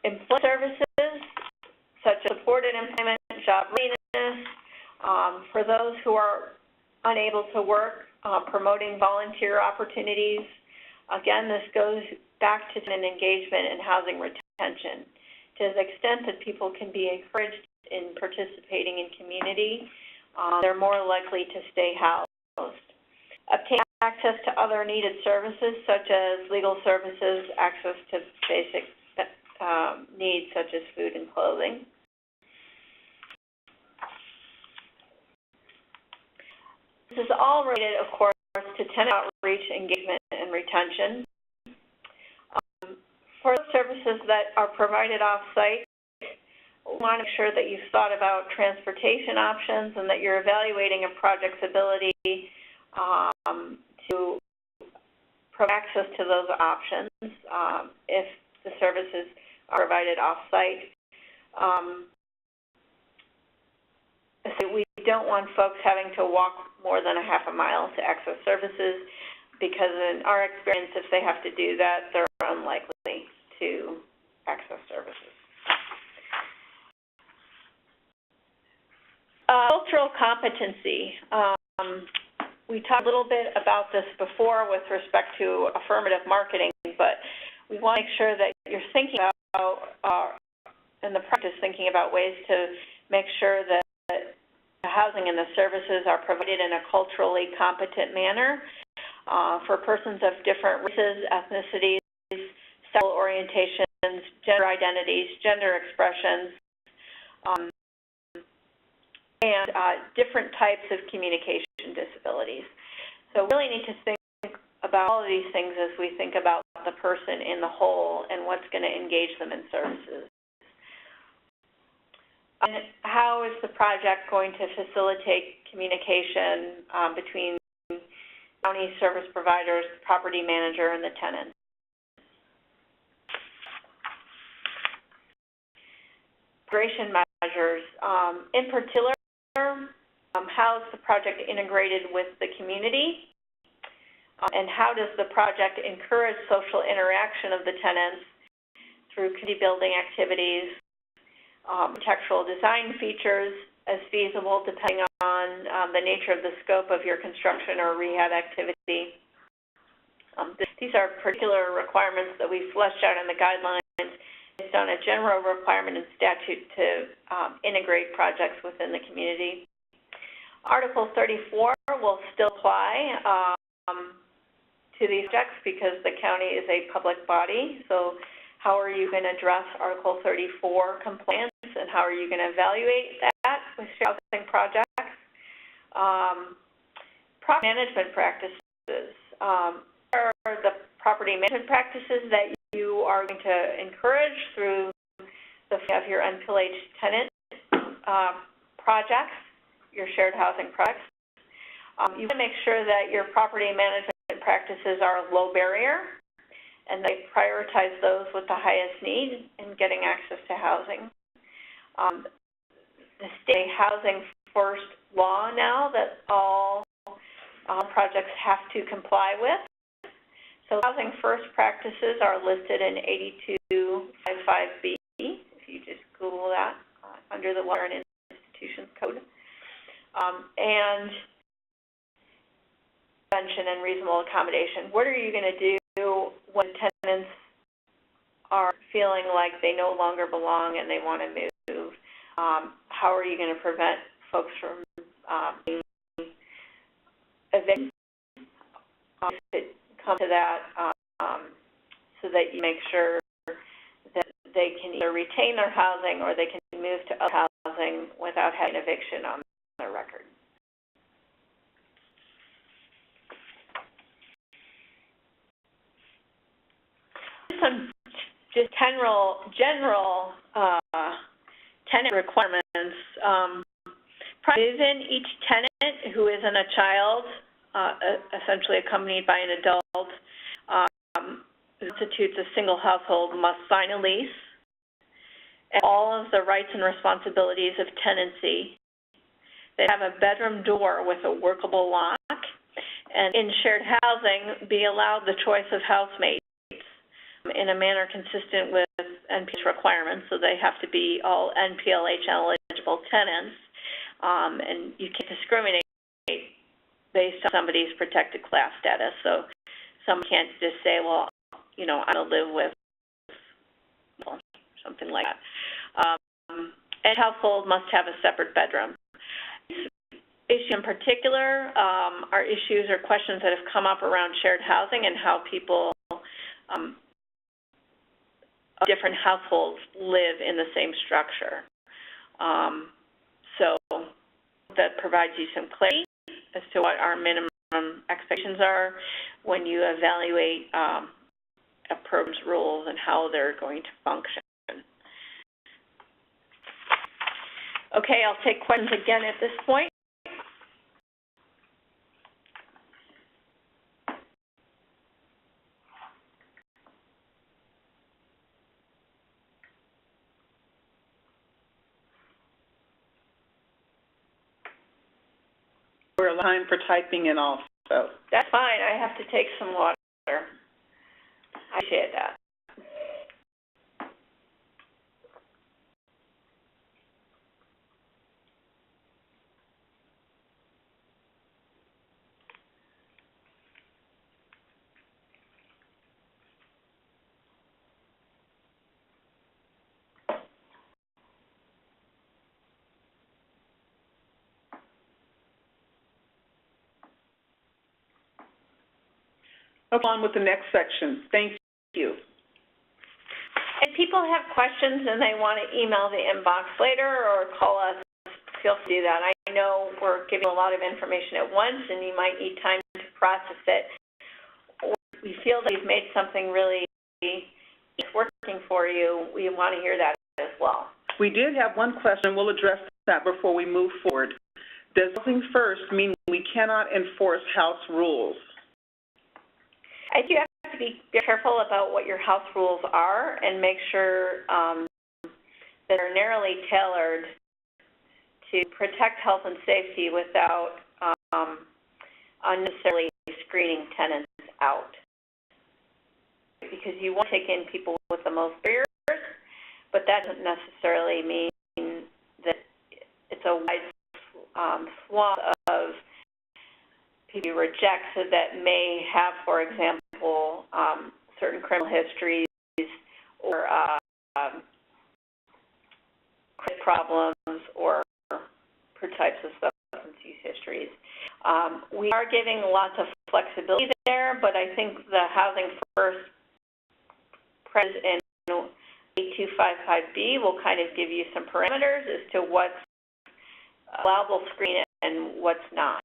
Employment services, such as supported employment, job readiness, for those who are unable to work, promoting volunteer opportunities. Again, this goes back to an engagement and housing retention. To the extent that people can be encouraged in participating in community, they're more likely to stay housed. Obtain access to other needed services, such as legal services, access to basic needs such as food and clothing. This is all related, of course, to tenant outreach, engagement, and retention. For services that are provided off-site, we want to make sure that you've thought about transportation options and that you're evaluating a project's ability to provide access to those options if the services are provided off-site. So we don't want folks having to walk more than a half a mile to access services, because in our experience, if they have to do that, they're unlikely to access services. Cultural competency. We talked a little bit about this before with respect to affirmative marketing, but we want to make sure that you're thinking about, in the practice, thinking about ways to make sure that the housing and the services are provided in a culturally competent manner for persons of different races, ethnicities, sexual orientations, gender identities, gender expressions, and different types of communication disabilities. So we really need to think about all of these things as we think about the person in the whole and what's going to engage them in services. And how is the project going to facilitate communication between county service providers, the property manager, and the tenant? Integration measures. In particular, how is the project integrated with the community? And how does the project encourage social interaction of the tenants through community building activities, architectural design features as feasible depending on the nature of the scope of your construction or rehab activity. These are particular requirements that we fleshed out in the guidelines based on a general requirement in statute to integrate projects within the community. Article 34 will still apply to these projects because the county is a public body. So how are you going to address Article 34 compliance, and how are you going to evaluate that with housing projects? Property management practices. What are the property management practices that you are going to encourage through the of your NPLH tenant projects, your shared housing projects? You want to make sure that your property management practices are low barrier and they prioritize those with the highest need in getting access to housing. The state housing first law now that all projects have to comply with. So housing first practices are listed in 8255B, if you just Google that, under the Water and Institutions Code. And prevention and reasonable accommodation. What are you going to do when tenants are feeling like they no longer belong and they want to move? How are you going to prevent folks from being evicted? Come to that so that you make sure that they can either retain their housing or they can move to other housing without having eviction on their record. Some just general tenant requirements. Within each tenant who isn't a child, essentially accompanied by an adult, who constitutes a single household, must sign a lease. And all of the rights and responsibilities of tenancy. They have a bedroom door with a workable lock, and in shared housing, be allowed the choice of housemates in a manner consistent with NPLH requirements, so they have to be all NPLH eligible tenants, and you can't discriminate based on somebody's protected class status. So some can't just say, well, you know, I'm going to live with something like that. Each household must have a separate bedroom. Issues in particular are issues or questions that have come up around shared housing and how people different households live in the same structure. So that provides you some clarity as to what our minimum expectations are when you evaluate a program's rules and how they're going to function. Okay, I'll take questions again at this point. We're on time for typing in also. That's fine. I have to take some water. I appreciate that. Okay, on with the next section. Thank you. If people have questions and they want to email the inbox later or call us, feel free to do that. I know we're giving a lot of information at once and you might need time to process it. Or if we feel that you've made something really working for you, we want to hear that as well. We did have one question. We'll address that before we move forward. Does housing first mean we cannot enforce house rules? I think you have to be careful about what your house rules are and make sure that they're narrowly tailored to protect health and safety without unnecessarily screening tenants out. Because you want to take in people with the most barriers, but that doesn't necessarily mean that it's a wide swath of people you reject that may have, for example, certain criminal histories or credit problems or types of substance use histories. We are giving lots of flexibility there, but I think the Housing First in 8255B will kind of give you some parameters as to what's allowable screen and what's not.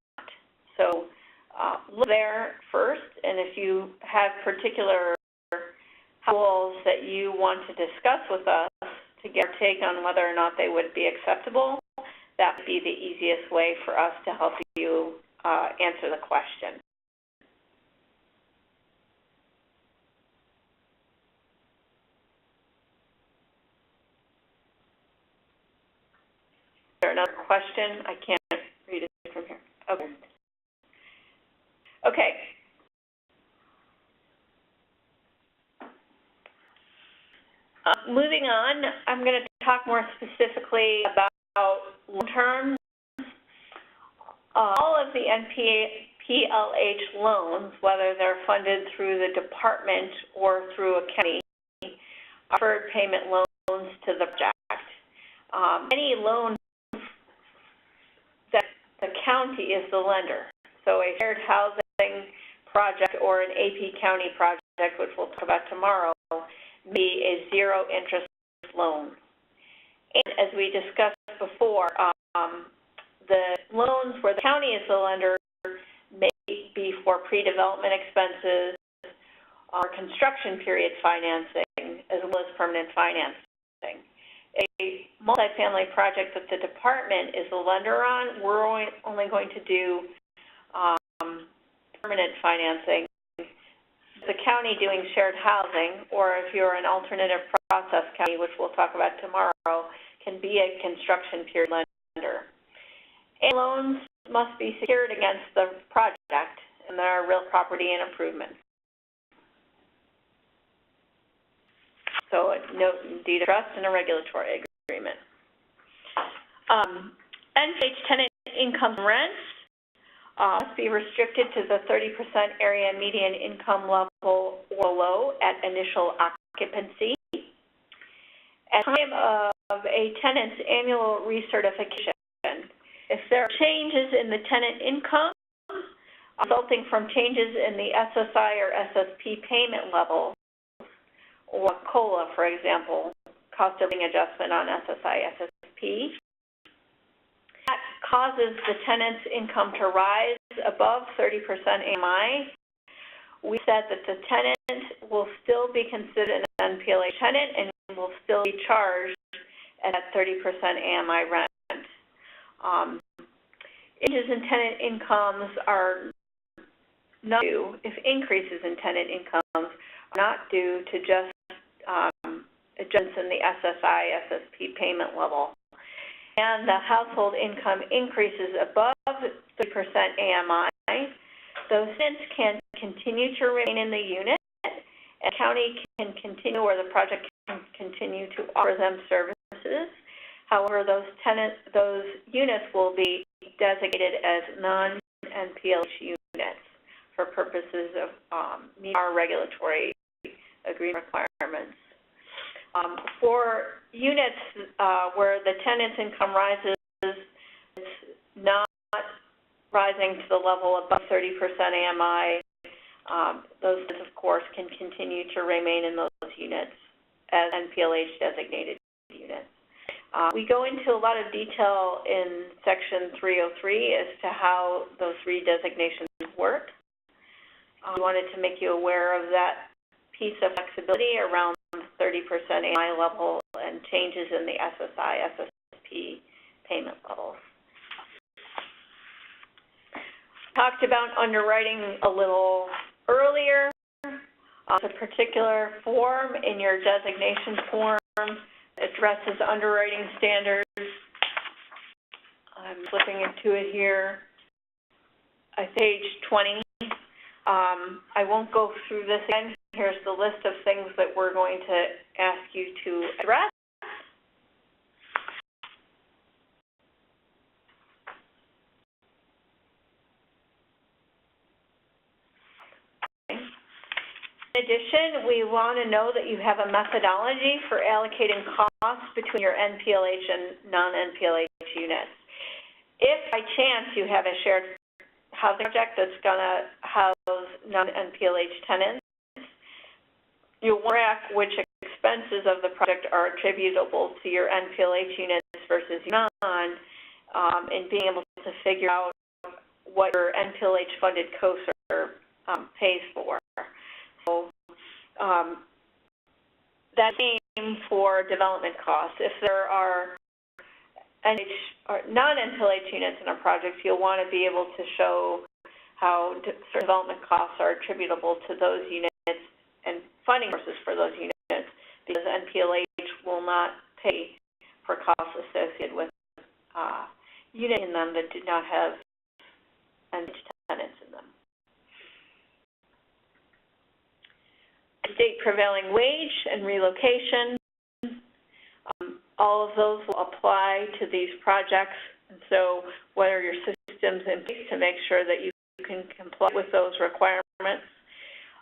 So look there first, and if you have particular rules that you want to discuss with us to get our take on whether or not they would be acceptable, that would be the easiest way for us to help you answer the question. Is there another question? I can't read it from here. Okay. Okay. Moving on, I'm going to talk more specifically about long-term. All of the NPLH loans, whether they're funded through the department or through a county, are deferred payment loans to the project. Any loan that the county is the lender, so a shared housing project or an AP County project, which we'll talk about tomorrow, be a zero interest loan. And as we discussed before, the loans where the county is the lender may be for pre-development expenses or construction period financing as well as permanent financing. A multifamily project that the department is the lender on, we're only going to do permanent financing. The county doing shared housing, or if you're an alternative process county, which we'll talk about tomorrow, can be a construction period lender. And loans must be secured against the project, and there are real property and improvements. So a note in deed of trust and a regulatory agreement. NPLH tenant income rents must be restricted to the 30% area median income level or below at initial occupancy. At the time of a tenant's annual recertification, if there are changes in the tenant income resulting from changes in the SSI or SSP payment level, or COLA, for example, cost of living adjustment on SSI, SSP, that causes the tenant's income to rise above 30% AMI, we said that the tenant will still be considered an NPLH tenant and will still be charged at that 30% AMI rent. Changes in tenant incomes are not due, if increases in tenant incomes are not due to just adjustments in the SSI, SSP payment level, and the household income increases above 30% AMI, those tenants can continue to remain in the unit, and the county can continue, or the project can continue to offer them services. However, those units will be designated as non-NPLH units for purposes of meeting our regulatory agreement requirements. For units where the tenant's income rises, it's not rising to the level above 30% AMI, those, of course, can continue to remain in those units as NPLH designated units. We go into a lot of detail in Section 303 as to how those redesignations work. We wanted to make you aware of that piece of flexibility around 30% AMI level and changes in the SSI, SSP payment levels. Talked about underwriting a little earlier. The particular form in your designation form addresses underwriting standards. I'm flipping into it here. Page 20. I won't go through this again. Here's the list of things that we're going to ask you to address. In addition, we want to know that you have a methodology for allocating costs between your NPLH and non-NPLH units. If by chance you have a shared housing project that's going to house non-NPLH tenants, you'll track which expenses of the project are attributable to your NPLH units versus your non, and being able to figure out what your NPLH funded COSR pays for. So that's the same for development costs. If there are non-NPLH units in a project, you'll want to be able to show how development costs are attributable to those units and funding sources for those units, because NPLH will not pay for costs associated with units in them that do not have NPLH tenants in them. State prevailing wage and relocation, all of those will apply to these projects. And so what are your systems in place to make sure that you can comply with those requirements?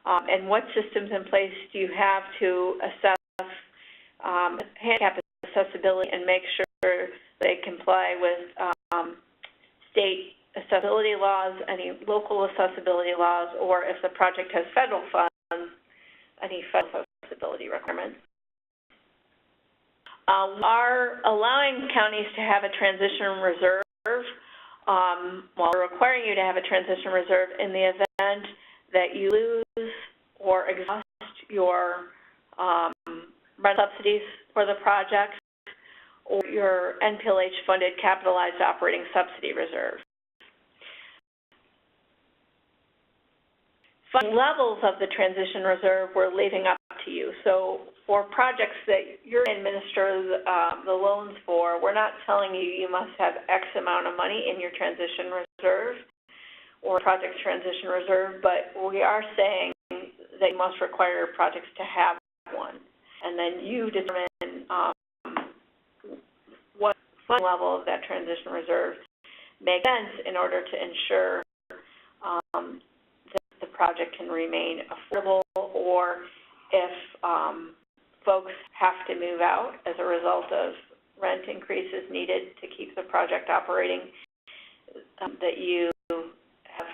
And what systems in place do you have to assess handicap accessibility and make sure they comply with state accessibility laws, any local accessibility laws, or if the project has federal funds, any federal accessibility requirements. We are allowing counties to have a transition reserve, while we're requiring you to have a transition reserve in the event that you lose or exhaust your rent subsidies for the project, or your NPLH-funded capitalized operating subsidy reserve. Funding levels of the transition reserve we're leaving up to you. So for projects that you're going to administer the loans for, we're not telling you you must have X amount of money in your transition reserve or project transition reserve, but we are saying that you must require projects to have one. And then you determine what funding level of that transition reserve makes sense in order to ensure that the project can remain affordable, or if folks have to move out as a result of rent increases needed to keep the project operating, that you have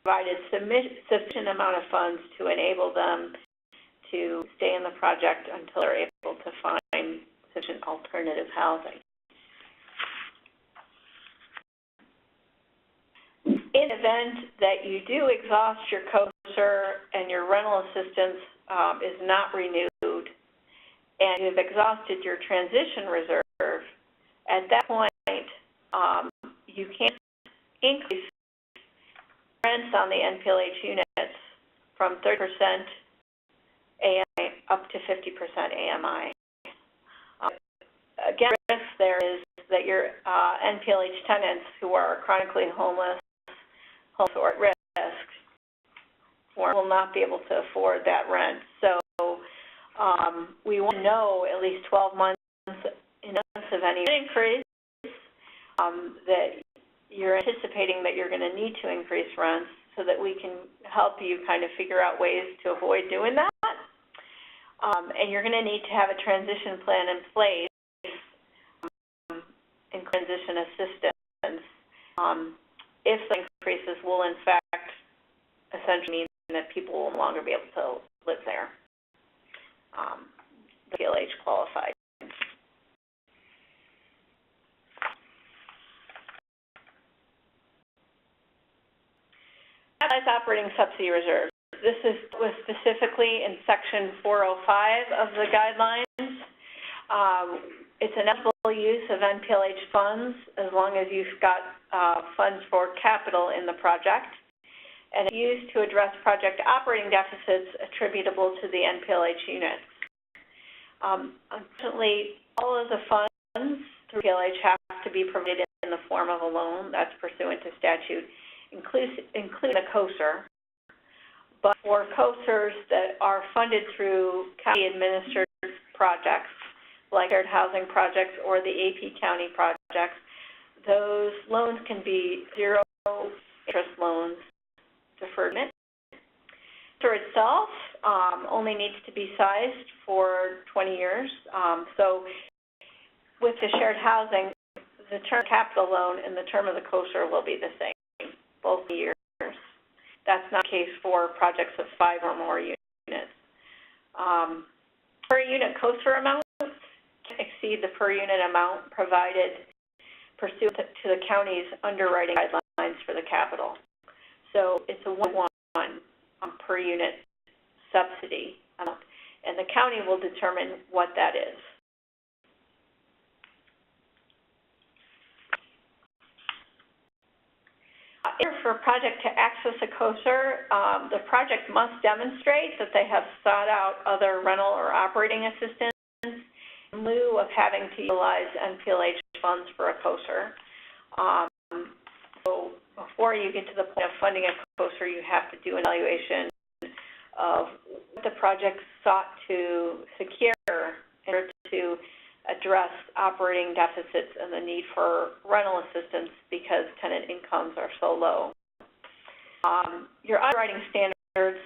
provided sufficient amount of funds to enable them to stay in the project until they're able to find sufficient alternative housing. In the event that you do exhaust your COSR and your rental assistance is not renewed, and you've exhausted your transition reserve, at that point, you can increase rents on the NPLH units from 30% AMI up to 50% AMI. Again, the risk there is that your NPLH tenants who are chronically homeless or at risk will not be able to afford that rent. So we want to know at least 12 months in advance of any increase that you're anticipating that you're going to need to increase rents, so that we can help you kind of figure out ways to avoid doing that. And you're going to need to have a transition plan in place in transition assistance if the increases will in fact essentially mean that people will no longer be able to live there. The NPLH qualified. Capitalized operating subsidy reserve. This was specifically in Section 405 of the guidelines. It's an eligible use of NPLH funds as long as you've got funds for capital in the project, and it's used to address project operating deficits attributable to the NPLH units. Unfortunately, all of the funds through NPLH have to be provided in the form of a loan. That's pursuant to statute, including a COSR. But for COSRs that are funded through county-administered projects, like shared housing projects or the AP County projects, those loans can be zero interest loans, deferred payment. The COSR itself only needs to be sized for 20 years. So with the shared housing, the term capital loan and the term of the COSR will be the same, both years. That's not the case for projects of 5 or more units. Per unit COSR amount can exceed the per unit amount provided pursuant to the county's underwriting guidelines for the capital. So it's a 1-to-1 per unit subsidy amount, and the county will determine what that is. For a project to access a COSR, the project must demonstrate that they have sought out other rental or operating assistance in lieu of having to utilize NPLH funds for a COSR. So before you get to the point of funding a COSR, you have to do an evaluation of what the project sought to secure in order to address operating deficits and the need for rental assistance because tenant incomes are so low. Your underwriting standards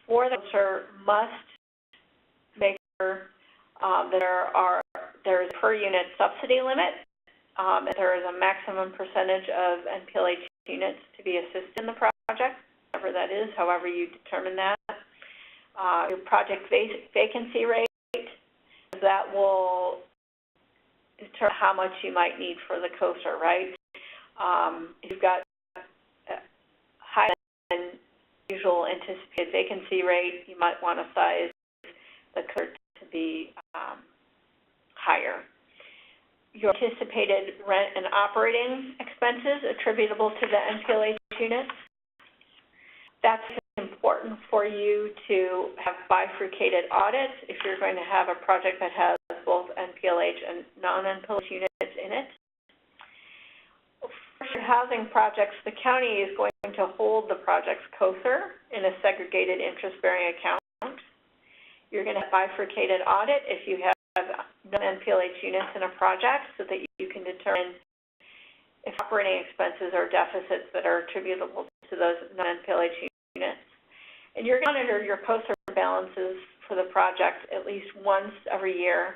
for the COSR must make sure that there is a per unit subsidy limit, and there is a maximum percentage of NPLH units to be assisted in the project, whatever that is, however you determine that. Your project vacancy rate, that will determine how much you might need for the COSR, right? If you've got higher than usual anticipated vacancy rate, you might want to size the COSR to be higher. your anticipated rent and operating expenses attributable to the NPLH units. That's important for you to have bifurcated audits if you're going to have a project that has both NPLH and non-NPLH units in it. For housing projects, the county is going to hold the project's COSR in a segregated interest-bearing account. You're going to have bifurcated audit if you have non-NPLH units in a project so that you can determine if operating expenses or deficits that are attributable to those non-NPLH units. And you're going to monitor your COSR balances for the project at least once every year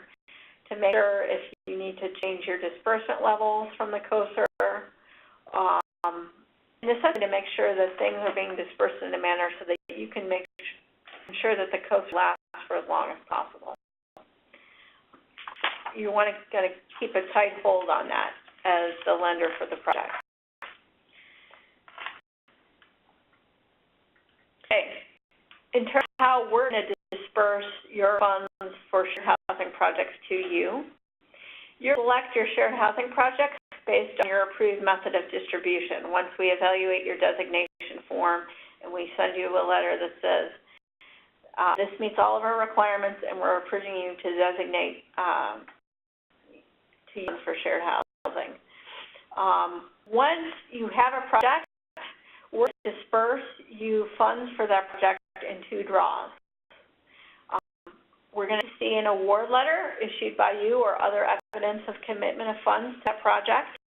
to make sure if you need to change your disbursement levels from the COSR, and essentially to make sure that things are being dispersed in a manner so that you can make sure that the COSR lasts for as long as possible. You want to kind of keep a tight hold on that as the lender for the project. Okay. In terms of how we're going to disperse your funds for shared housing projects to you, you select your shared housing projects based on your approved method of distribution. Once we evaluate your designation form and we send you a letter that says, this meets all of our requirements and we're approving you to designate to use for shared housing. Once you have a project, we'll disperse you funds for that project in 2 draws. We're going to see an award letter issued by you or other evidence of commitment of funds to that project,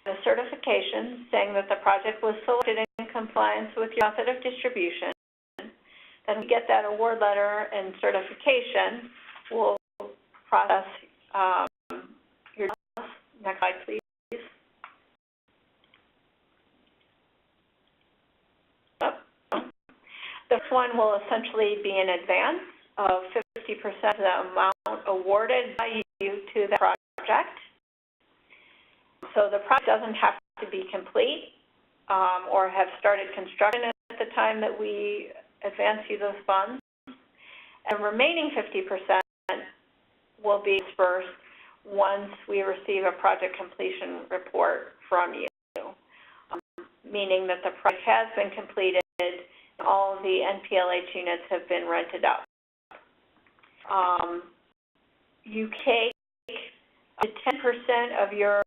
and a certification saying that the project was selected in compliance with your method of distribution. Then we get that award letter and certification. We'll process your draws. Next slide, please. This one will essentially be an advance of 50% of the amount awarded by you to the project. So the project doesn't have to be complete or have started construction at the time that we advance you those funds. And remaining 50% will be dispersed once we receive a project completion report from you, meaning that the project has been completed. All of the NPLH units have been rented out. You take 10% of your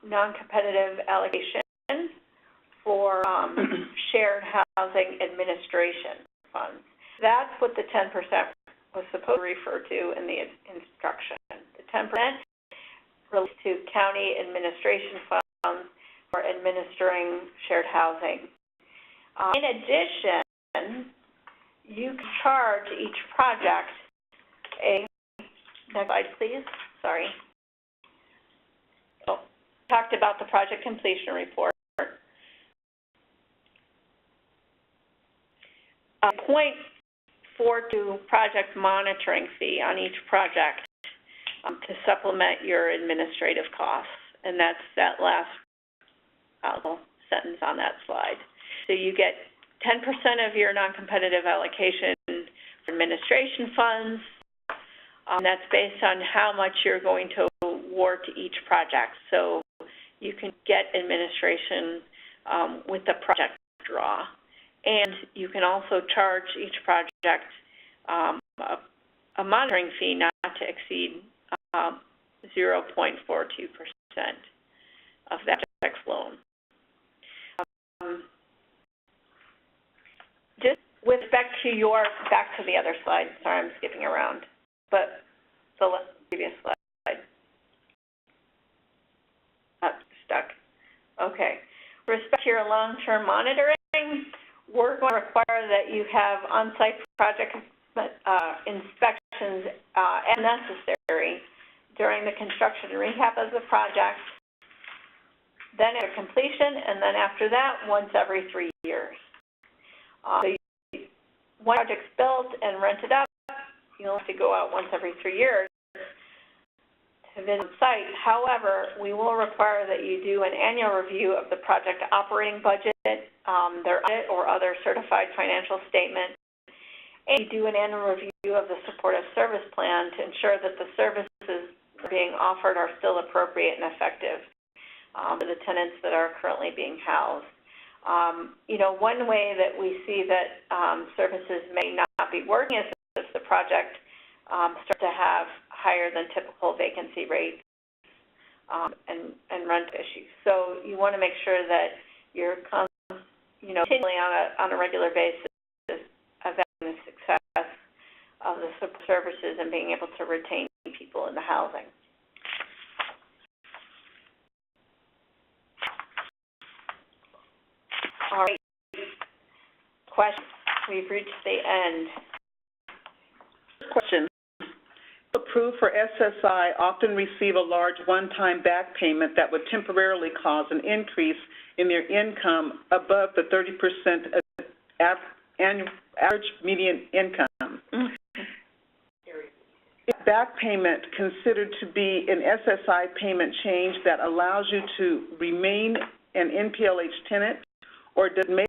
non-competitive allocation for shared housing administration funds. That's what the 10% was supposed to refer to in the instruction. The 10% relates to county administration funds for administering shared housing. In addition, you can charge each project next slide please, sorry. Talked about the project completion report. A 0.42 project monitoring fee on each project to supplement your administrative costs, and that's that last sentence on that slide. So you get 10% of your non-competitive allocation for administration funds. That's based on how much you're going to award to each project. So you can get administration with the project draw. And you can also charge each project a monitoring fee not to exceed 0.42% of that project's loan. Just with respect to back to the other slide, sorry I'm skipping around, but the previous slide. Stuck. Okay. With respect to your long-term monitoring, we're going to require that you have on-site project inspections as necessary during the construction and rehab of the project, then at completion, and then after that, once every 3 years. So once the project's built and rented up, you'll have to go out once every 3 years to visit the site. However, we will require that you do an annual review of the project operating budget, their audit or other certified financial statement, and you do an annual review of the supportive service plan to ensure that the services being offered are still appropriate and effective for the tenants that are currently being housed. One way that we see that services may not be working is if the project starts to have higher than typical vacancy rates and rent issues. So you want to make sure that you're continually on a regular basis evaluating the success of the services and being able to retain people in the housing. All right. Questions? We've reached the end. Question. Approved for SSI often receive a large one-time back payment that would temporarily cause an increase in their income above the 30% average median income. Is back payment considered to be an SSI payment change that allows you to remain an NPLH tenant, or does it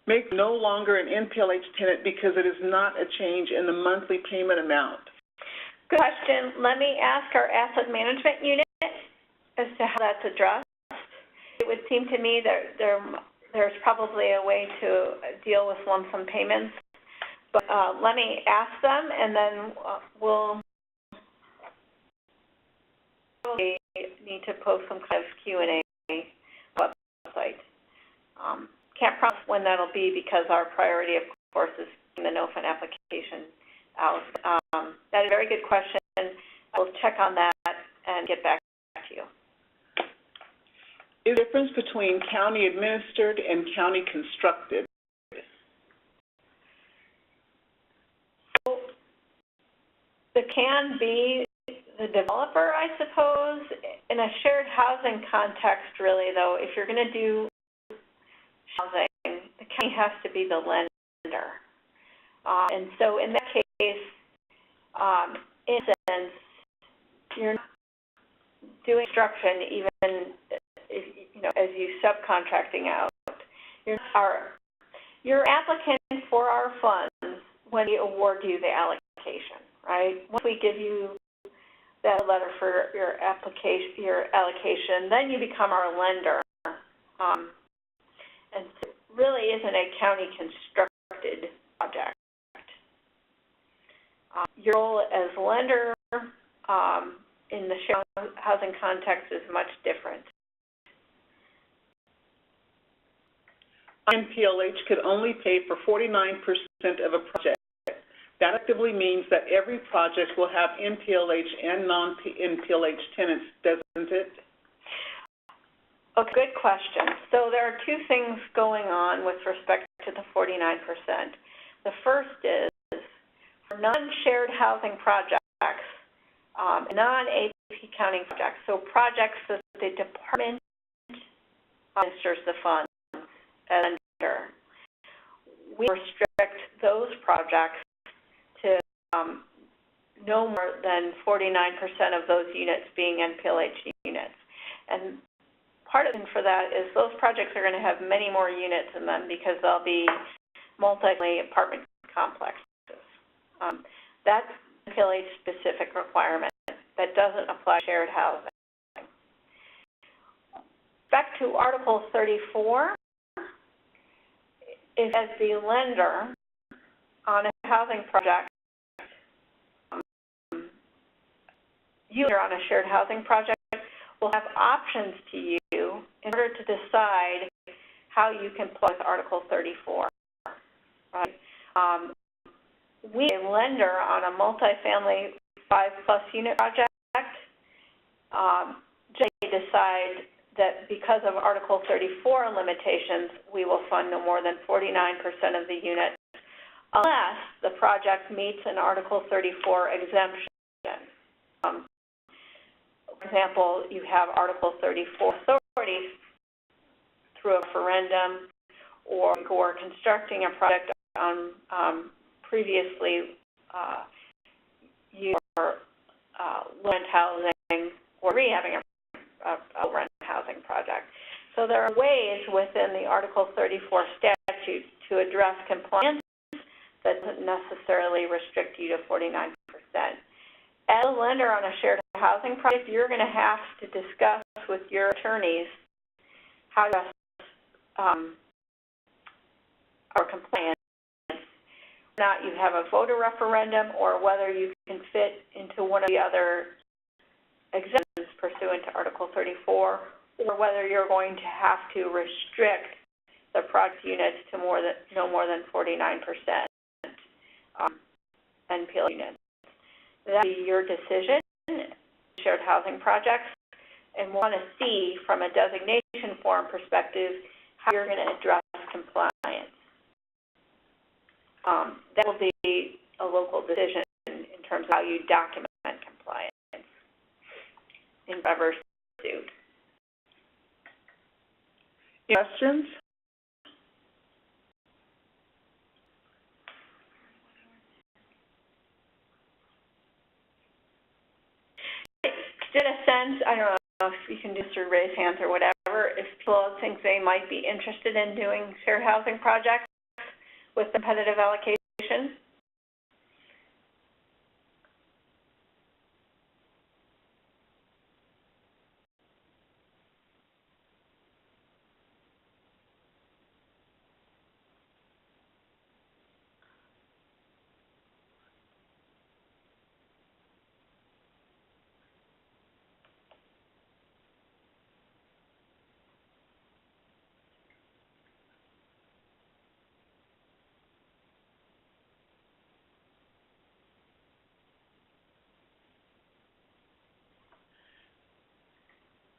make no longer an NPLH tenant because it is not a change in the monthly payment amount? Good question. Let me ask our asset management unit as to how that's addressed. It would seem to me that there's probably a way to deal with lump sum payments, but let me ask them, and then we'll probably need to post some kind of Q&A website. Can't promise when that'll be because our priority, of course, is getting the NOFN application out. That is a very good question. I'll check on that and get back to you. Is there a difference between county administered and county constructed? So, there can be the developer, I suppose. In a shared housing context, really, though, if you're going to do housing, the county has to be the lender. And so in that case, in a sense, you're not doing construction even if, as you subcontracting out. You're applicant for our funds when we award you the allocation, right? Once we give you that letter for your allocation, then you become our lender. And so it really isn't a county constructed project. Your role as lender in the shared housing context is much different. NPLH could only pay for 49% of a project. That effectively means that every project will have NPLH and non-NPLH tenants, doesn't it? Okay, good question. So there are two things going on with respect to the 49%. The first is for non-shared housing projects, non-AP counting projects, so projects that the department administers the funds as lender. We restrict those projects to no more than 49% of those units being NPLH units. And part of it for that is those projects are going to have many more units in them because they'll be multi-family apartment complexes. That's an NPLH-specific requirement that doesn't apply to shared housing. Back to Article 34, if as the lender on a housing project, you on a shared housing project will have options to you in order to decide how you can plug Article 34. Right? We, a lender on a multifamily 5+ unit project, decide that because of Article 34 limitations, we will fund no more than 49% of the units unless the project meets an Article 34 exemption. For example, you have Article 34 authority through a referendum, or constructing a project on previously used rent housing, or rehabbing a rent housing project. So there are ways within the Article 34 statute to address compliance that doesn't necessarily restrict you to 49%. As a lender on a shared housing project, you're going to have to discuss with your attorneys how to or compliance, not you have a voter referendum or whether you can fit into one of the other exemptions pursuant to Article 34, or whether you're going to have to restrict the project units to no more than 49% NPLH units. That will be your decision, shared housing projects, and we want to see from a designation form perspective how you're going to address compliance. That will be a local decision in terms of how you document compliance in whatever suit. Questions? Get a sense, I don't know if you can just raise hands or whatever, if people think they might be interested in doing shared housing projects with competitive allocation.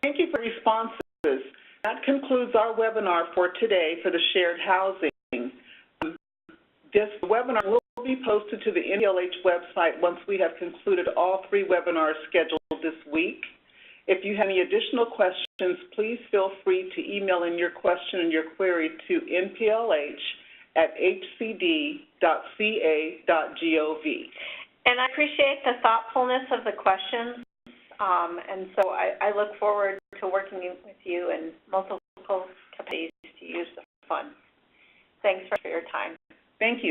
Thank you for responses. That concludes our webinar for today for the shared housing. This webinar will be posted to the NPLH website once we have concluded all 3 webinars scheduled this week. If you have any additional questions, please feel free to email in your question and your query to nplh@hcd.ca.gov. And I appreciate the thoughtfulness of the questions. And so I look forward to working with you in multiple capacities to use the funds. Thanks for your time. Thank you.